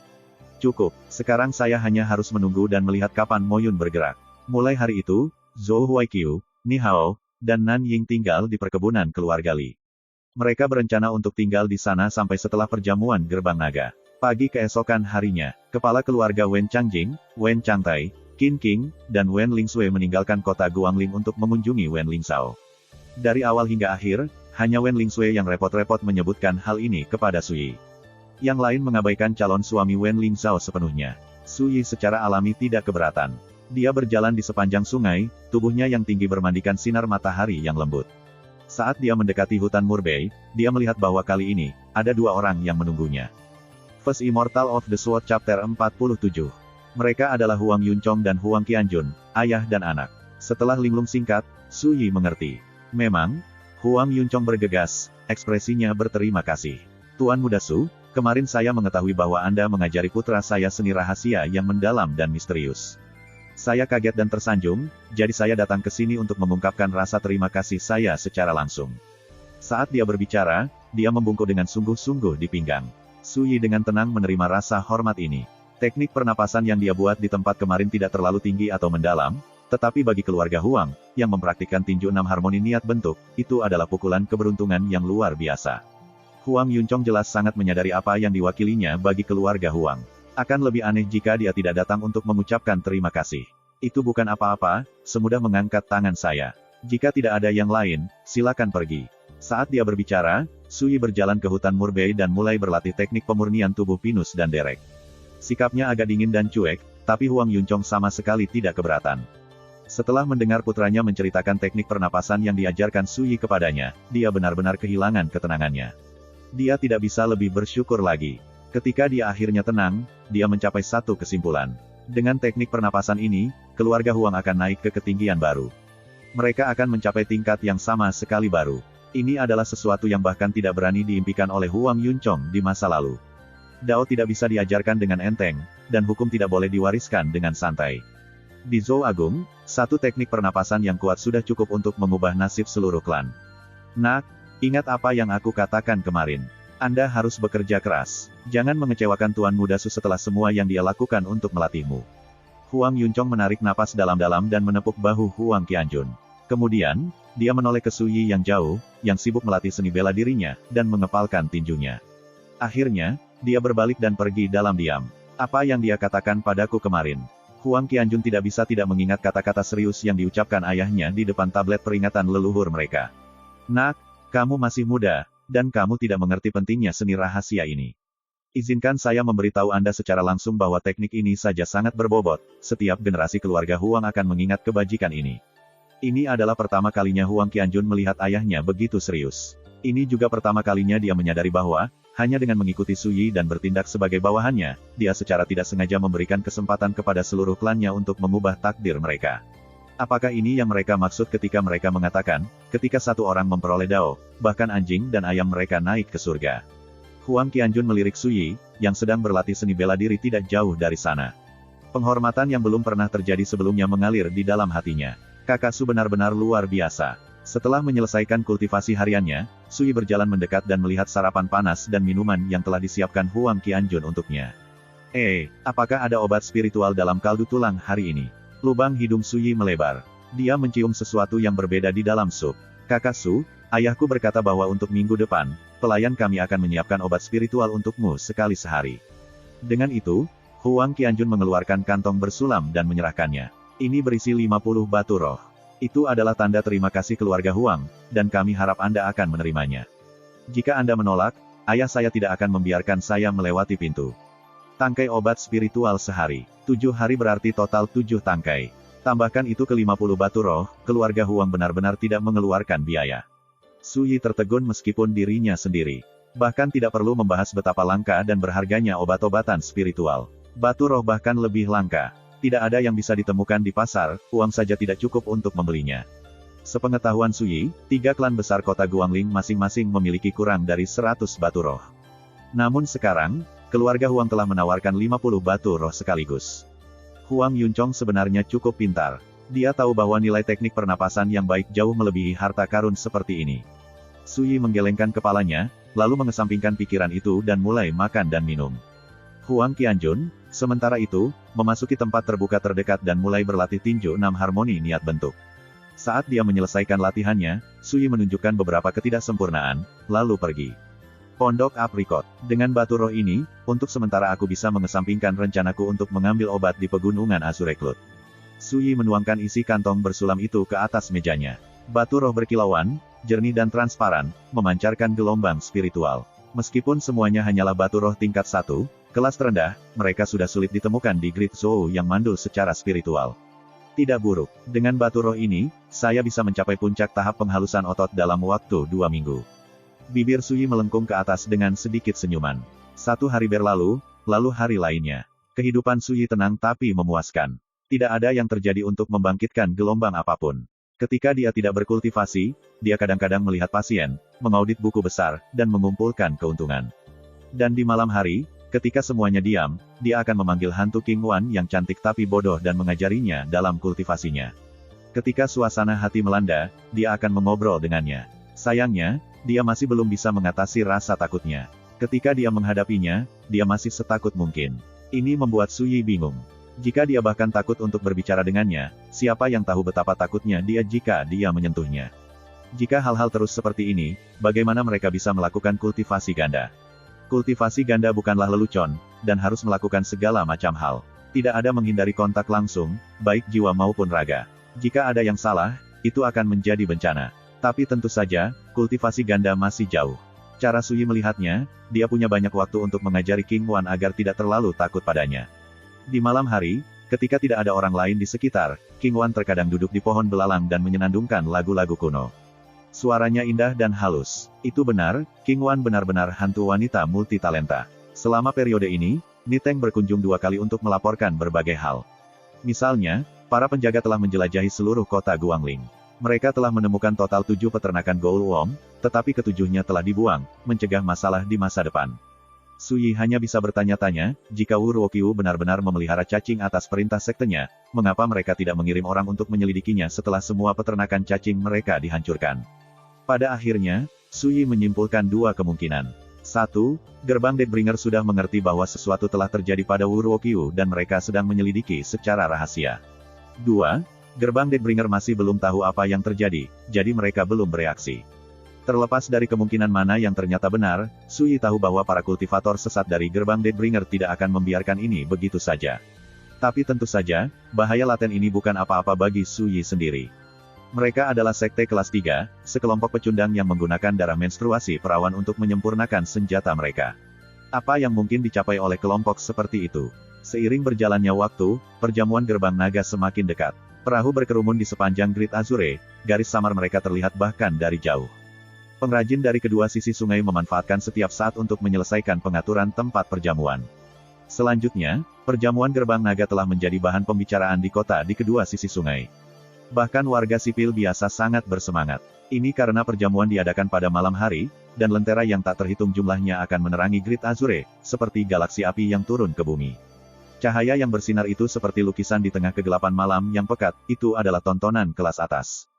Cukup, sekarang saya hanya harus menunggu dan melihat kapan Mo Yun bergerak. Mulai hari itu, Zhou Huaiqiu, Ni Hao, dan Nan Ying tinggal di perkebunan keluarga Li. Mereka berencana untuk tinggal di sana sampai setelah perjamuan Gerbang Naga. Pagi keesokan harinya, kepala keluarga Wen Changjing, Wen Changtai, Qin King, dan Wen Lingsui meninggalkan kota Guangling untuk mengunjungi Wen Lingzhao. Dari awal hingga akhir, hanya Wen Lingsui yang repot-repot menyebutkan hal ini kepada Su Yi. Yang lain mengabaikan calon suami Wen Lingzhao sepenuhnya. Su Yi secara alami tidak keberatan. Dia berjalan di sepanjang sungai, tubuhnya yang tinggi bermandikan sinar matahari yang lembut. Saat dia mendekati hutan Murbei, dia melihat bahwa kali ini, ada dua orang yang menunggunya. First Immortal of the Sword Chapter 47. Mereka adalah Huang Yunchong dan Huang Qianjun, ayah dan anak. Setelah linglung singkat, Su Yi mengerti. Memang, Huang Yunchong bergegas, ekspresinya berterima kasih. Tuan Muda Su, kemarin saya mengetahui bahwa Anda mengajari putra saya seni rahasia yang mendalam dan misterius. Saya kaget dan tersanjung, jadi saya datang ke sini untuk mengungkapkan rasa terima kasih saya secara langsung. Saat dia berbicara, dia membungkuk dengan sungguh-sungguh di pinggang. Su Yi dengan tenang menerima rasa hormat ini. Teknik pernapasan yang dia buat di tempat kemarin tidak terlalu tinggi atau mendalam, tetapi bagi keluarga Huang, yang mempraktikkan tinju 6 harmoni niat bentuk, itu adalah pukulan keberuntungan yang luar biasa. Huang Yunchong jelas sangat menyadari apa yang diwakilinya bagi keluarga Huang. Akan lebih aneh jika dia tidak datang untuk mengucapkan terima kasih. Itu bukan apa-apa, semudah mengangkat tangan saya. Jika tidak ada yang lain, silakan pergi. Saat dia berbicara, Su Yi berjalan ke hutan Murbei dan mulai berlatih teknik pemurnian tubuh pinus dan derek. Sikapnya agak dingin dan cuek, tapi Huang Yunchong sama sekali tidak keberatan. Setelah mendengar putranya menceritakan teknik pernapasan yang diajarkan Su Yi kepadanya, dia benar-benar kehilangan ketenangannya. Dia tidak bisa lebih bersyukur lagi. Ketika dia akhirnya tenang, dia mencapai satu kesimpulan. Dengan teknik pernapasan ini, keluarga Huang akan naik ke ketinggian baru. Mereka akan mencapai tingkat yang sama sekali baru. Ini adalah sesuatu yang bahkan tidak berani diimpikan oleh Huang Yunchong di masa lalu. Dao tidak bisa diajarkan dengan enteng, dan hukum tidak boleh diwariskan dengan santai. Di Zhou Agung, satu teknik pernapasan yang kuat sudah cukup untuk mengubah nasib seluruh klan. Nak, ingat apa yang aku katakan kemarin. Anda harus bekerja keras. Jangan mengecewakan Tuan Muda Su setelah semua yang dia lakukan untuk melatihmu. Huang Yunchong menarik napas dalam-dalam dan menepuk bahu Huang Qianjun. Kemudian, dia menoleh ke Su Yi yang jauh, yang sibuk melatih seni bela dirinya, dan mengepalkan tinjunya. Akhirnya, dia berbalik dan pergi dalam diam. Apa yang dia katakan padaku kemarin? Huang Qianjun tidak bisa tidak mengingat kata-kata serius yang diucapkan ayahnya di depan tablet peringatan leluhur mereka. Nak, kamu masih muda, dan kamu tidak mengerti pentingnya seni rahasia ini. Izinkan saya memberitahu Anda secara langsung bahwa teknik ini saja sangat berbobot, setiap generasi keluarga Huang akan mengingat kebajikan ini. Ini adalah pertama kalinya Huang Qianjun melihat ayahnya begitu serius. Ini juga pertama kalinya dia menyadari bahwa, hanya dengan mengikuti Su Yi dan bertindak sebagai bawahannya, dia secara tidak sengaja memberikan kesempatan kepada seluruh klannya untuk mengubah takdir mereka. Apakah ini yang mereka maksud ketika mereka mengatakan, ketika satu orang memperoleh Dao, bahkan anjing dan ayam mereka naik ke surga? Huang Qianjun melirik Su Yi, yang sedang berlatih seni bela diri tidak jauh dari sana. Penghormatan yang belum pernah terjadi sebelumnya mengalir di dalam hatinya. Kakak Su benar-benar luar biasa. Setelah menyelesaikan kultivasi hariannya, Su Yi berjalan mendekat dan melihat sarapan panas dan minuman yang telah disiapkan Huang Qianjun untuknya. Apakah ada obat spiritual dalam kaldu tulang hari ini? Lubang hidung Su Yi melebar. Dia mencium sesuatu yang berbeda di dalam sup. Kakak Su, ayahku berkata bahwa untuk minggu depan, pelayan kami akan menyiapkan obat spiritual untukmu sekali sehari. Dengan itu, Huang Qianjun mengeluarkan kantong bersulam dan menyerahkannya. Ini berisi 50 batu roh. Itu adalah tanda terima kasih keluarga Huang, dan kami harap Anda akan menerimanya. Jika Anda menolak, ayah saya tidak akan membiarkan saya melewati pintu. Tangkai obat spiritual sehari. 7 hari berarti total 7 tangkai. Tambahkan itu ke 50 batu roh, keluarga Huang benar-benar tidak mengeluarkan biaya. Su Yi tertegun meskipun dirinya sendiri. Bahkan tidak perlu membahas betapa langka dan berharganya obat-obatan spiritual. Batu roh bahkan lebih langka. Tidak ada yang bisa ditemukan di pasar, uang saja tidak cukup untuk membelinya. Sepengetahuan Su Yi, 3 klan besar kota Guangling masing-masing memiliki kurang dari 100 batu roh. Namun sekarang, keluarga Huang telah menawarkan 50 batu roh sekaligus. Huang Yuncong sebenarnya cukup pintar. Dia tahu bahwa nilai teknik pernapasan yang baik jauh melebihi harta karun seperti ini. Su Yi menggelengkan kepalanya, lalu mengesampingkan pikiran itu dan mulai makan dan minum. Huang Qianjun, sementara itu, memasuki tempat terbuka terdekat dan mulai berlatih tinju 6 harmoni niat bentuk. Saat dia menyelesaikan latihannya, Su Yi menunjukkan beberapa ketidaksempurnaan, lalu pergi. Pondok Aprikot. Dengan batu roh ini, untuk sementara aku bisa mengesampingkan rencanaku untuk mengambil obat di pegunungan Azureklut. Su Yi menuangkan isi kantong bersulam itu ke atas mejanya. Batu roh berkilauan, jernih dan transparan, memancarkan gelombang spiritual. Meskipun semuanya hanyalah batu roh tingkat 1, kelas terendah, mereka sudah sulit ditemukan di Great Zhou yang mandul secara spiritual. Tidak buruk. Dengan batu roh ini, saya bisa mencapai puncak tahap penghalusan otot dalam waktu 2 minggu. Bibir Su Yi melengkung ke atas dengan sedikit senyuman. 1 hari berlalu, lalu hari lainnya. Kehidupan Su Yi tenang tapi memuaskan. Tidak ada yang terjadi untuk membangkitkan gelombang apapun. Ketika dia tidak berkultivasi, dia kadang-kadang melihat pasien, mengaudit buku besar, dan mengumpulkan keuntungan. Dan di malam hari, ketika semuanya diam, dia akan memanggil hantu King Wan yang cantik tapi bodoh dan mengajarinya dalam kultivasinya. Ketika suasana hati melanda, dia akan mengobrol dengannya. Sayangnya, dia masih belum bisa mengatasi rasa takutnya. Ketika dia menghadapinya, dia masih setakut mungkin. Ini membuat Su Yi bingung. Jika dia bahkan takut untuk berbicara dengannya, siapa yang tahu betapa takutnya dia jika dia menyentuhnya. Jika hal-hal terus seperti ini, bagaimana mereka bisa melakukan kultivasi ganda? Kultivasi ganda bukanlah lelucon, dan harus melakukan segala macam hal. Tidak ada menghindari kontak langsung, baik jiwa maupun raga. Jika ada yang salah, itu akan menjadi bencana. Tapi tentu saja, kultivasi ganda masih jauh. Cara Su Yi melihatnya, dia punya banyak waktu untuk mengajari King Wan agar tidak terlalu takut padanya. Di malam hari, ketika tidak ada orang lain di sekitar, King Wan terkadang duduk di pohon belalang dan menyenandungkan lagu-lagu kuno. Suaranya indah dan halus. Itu benar, King Wan benar-benar hantu wanita multitalenta. Selama periode ini, Niteng berkunjung 2 kali untuk melaporkan berbagai hal. Misalnya, para penjaga telah menjelajahi seluruh kota Guangling. Mereka telah menemukan total 7 peternakan Goul Worm, tetapi ketujuhnya telah dibuang, mencegah masalah di masa depan. Su Yi hanya bisa bertanya-tanya, jika Wu Ruoqiu benar-benar memelihara cacing atas perintah sektenya, mengapa mereka tidak mengirim orang untuk menyelidikinya setelah semua peternakan cacing mereka dihancurkan. Pada akhirnya, Su Yi menyimpulkan 2 kemungkinan. 1. Gerbang Deathbringer sudah mengerti bahwa sesuatu telah terjadi pada Wu Ruoqiu dan mereka sedang menyelidiki secara rahasia. 2. Gerbang Deathbringer masih belum tahu apa yang terjadi, jadi mereka belum bereaksi. Terlepas dari kemungkinan mana yang ternyata benar, Su Yi tahu bahwa para kultivator sesat dari gerbang Deathbringer tidak akan membiarkan ini begitu saja. Tapi tentu saja, bahaya laten ini bukan apa-apa bagi Su Yi sendiri. Mereka adalah sekte kelas 3, sekelompok pecundang yang menggunakan darah menstruasi perawan untuk menyempurnakan senjata mereka. Apa yang mungkin dicapai oleh kelompok seperti itu? Seiring berjalannya waktu, perjamuan gerbang naga semakin dekat. Perahu berkerumun di sepanjang Great Azure, garis samar mereka terlihat bahkan dari jauh. Pengrajin dari kedua sisi sungai memanfaatkan setiap saat untuk menyelesaikan pengaturan tempat perjamuan. Selanjutnya, perjamuan gerbang naga telah menjadi bahan pembicaraan di kota di kedua sisi sungai. Bahkan warga sipil biasa sangat bersemangat. Ini karena perjamuan diadakan pada malam hari, dan lentera yang tak terhitung jumlahnya akan menerangi Great Azure, seperti galaksi api yang turun ke bumi. Cahaya yang bersinar itu seperti lukisan di tengah kegelapan malam yang pekat, itu adalah tontonan kelas atas.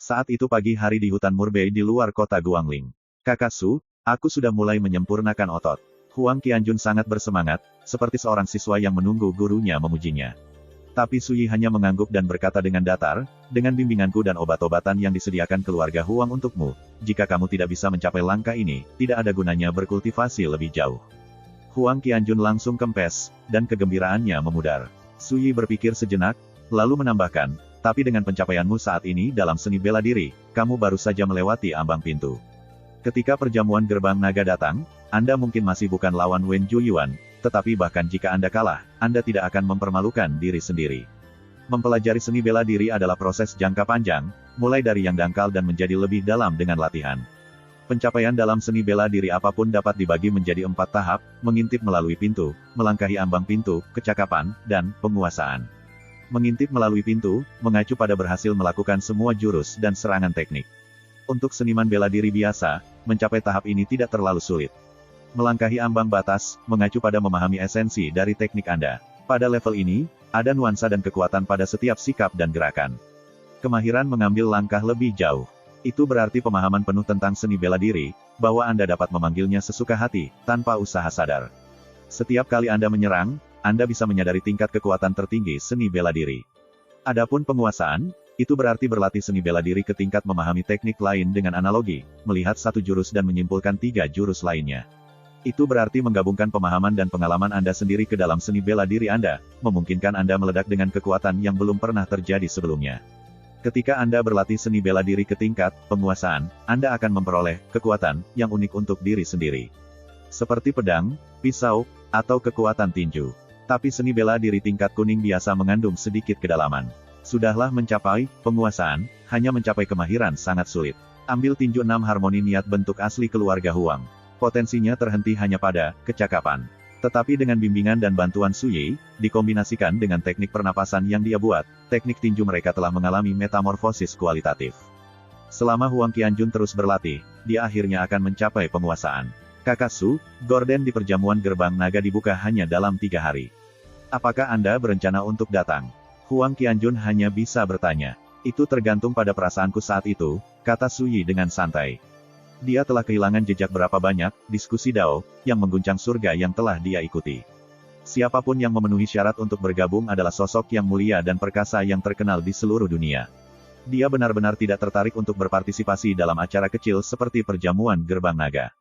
Saat itu pagi hari di hutan Murbei di luar kota Guangling. Kakak Su, aku sudah mulai menyempurnakan otot. Huang Qianjun sangat bersemangat, seperti seorang siswa yang menunggu gurunya memujinya. Tapi Suyi hanya mengangguk dan berkata dengan datar, dengan bimbinganku dan obat-obatan yang disediakan keluarga Huang untukmu, jika kamu tidak bisa mencapai langkah ini, tidak ada gunanya berkultivasi lebih jauh. Huang Qianjun langsung kempes, dan kegembiraannya memudar. Suyi berpikir sejenak, lalu menambahkan, tapi dengan pencapaianmu saat ini dalam seni bela diri, kamu baru saja melewati ambang pintu. Ketika perjamuan gerbang naga datang, Anda mungkin masih bukan lawan Wen Juyuan, tetapi bahkan jika Anda kalah, Anda tidak akan mempermalukan diri sendiri. Mempelajari seni bela diri adalah proses jangka panjang, mulai dari yang dangkal dan menjadi lebih dalam dengan latihan. Pencapaian dalam seni bela diri apapun dapat dibagi menjadi 4 tahap, mengintip melalui pintu, melangkahi ambang pintu, kecakapan, dan penguasaan. Mengintip melalui pintu, mengacu pada berhasil melakukan semua jurus dan serangan teknik. Untuk seniman bela diri biasa, mencapai tahap ini tidak terlalu sulit. Melangkahi ambang batas, mengacu pada memahami esensi dari teknik Anda. Pada level ini, ada nuansa dan kekuatan pada setiap sikap dan gerakan. Kemahiran mengambil langkah lebih jauh. Itu berarti pemahaman penuh tentang seni bela diri, bahwa Anda dapat memanggilnya sesuka hati, tanpa usaha sadar. Setiap kali Anda menyerang, Anda bisa menyadari tingkat kekuatan tertinggi seni bela diri. Adapun penguasaan, itu berarti berlatih seni bela diri ke tingkat memahami teknik lain dengan analogi, melihat satu jurus dan menyimpulkan 3 jurus lainnya. Itu berarti menggabungkan pemahaman dan pengalaman Anda sendiri ke dalam seni bela diri Anda, memungkinkan Anda meledak dengan kekuatan yang belum pernah terjadi sebelumnya. Ketika Anda berlatih seni bela diri ke tingkat penguasaan, Anda akan memperoleh kekuatan yang unik untuk diri sendiri. Seperti pedang, pisau, atau kekuatan tinju. Tapi seni bela diri tingkat kuning biasa mengandung sedikit kedalaman. Sudahlah mencapai penguasaan, hanya mencapai kemahiran sangat sulit. Ambil tinju 6 harmoni niat bentuk asli keluarga Huang. Potensinya terhenti hanya pada kecakapan. Tetapi dengan bimbingan dan bantuan Suyi, dikombinasikan dengan teknik pernapasan yang dia buat, teknik tinju mereka telah mengalami metamorfosis kualitatif. Selama Huang Qianjun terus berlatih, dia akhirnya akan mencapai penguasaan. Kakak Su, gorden di perjamuan gerbang naga dibuka hanya dalam 3 hari. Apakah Anda berencana untuk datang? Huang Qianjun hanya bisa bertanya. Itu tergantung pada perasaanku saat itu, kata Suyi dengan santai. Dia telah kehilangan jejak berapa banyak diskusi Dao yang mengguncang surga yang telah dia ikuti. Siapapun yang memenuhi syarat untuk bergabung adalah sosok yang mulia dan perkasa yang terkenal di seluruh dunia. Dia benar-benar tidak tertarik untuk berpartisipasi dalam acara kecil seperti perjamuan gerbang naga.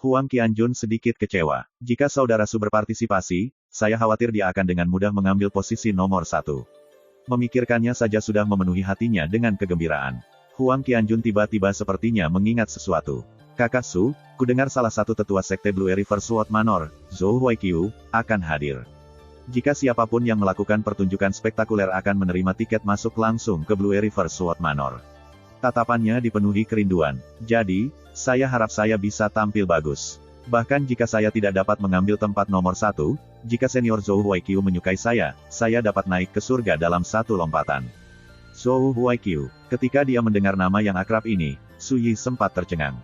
Huang Qianjun sedikit kecewa. Jika saudara Su berpartisipasi, saya khawatir dia akan dengan mudah mengambil posisi nomor 1. Memikirkannya saja sudah memenuhi hatinya dengan kegembiraan. Huang Qianjun tiba-tiba sepertinya mengingat sesuatu. Kakak Su, kudengar salah satu tetua sekte Blue River Sword Manor, Zhou Huaiqiu, akan hadir. Jika siapapun yang melakukan pertunjukan spektakuler akan menerima tiket masuk langsung ke Blue River Sword Manor. Tatapannya dipenuhi kerinduan. Jadi, saya harap saya bisa tampil bagus. Bahkan jika saya tidak dapat mengambil tempat nomor 1, jika senior Zhou Huaiqiu menyukai saya dapat naik ke surga dalam 1 lompatan. Zhou Huaiqiu. Ketika dia mendengar nama yang akrab ini, Suyi sempat tercengang.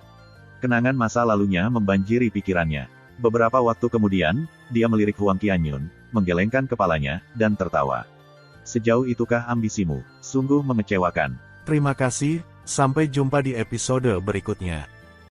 Kenangan masa lalunya membanjiri pikirannya. Beberapa waktu kemudian, dia melirik Huang Qianjun, menggelengkan kepalanya, dan tertawa. Sejauh itukah ambisimu? Sungguh mengecewakan. Terima kasih, sampai jumpa di episode berikutnya.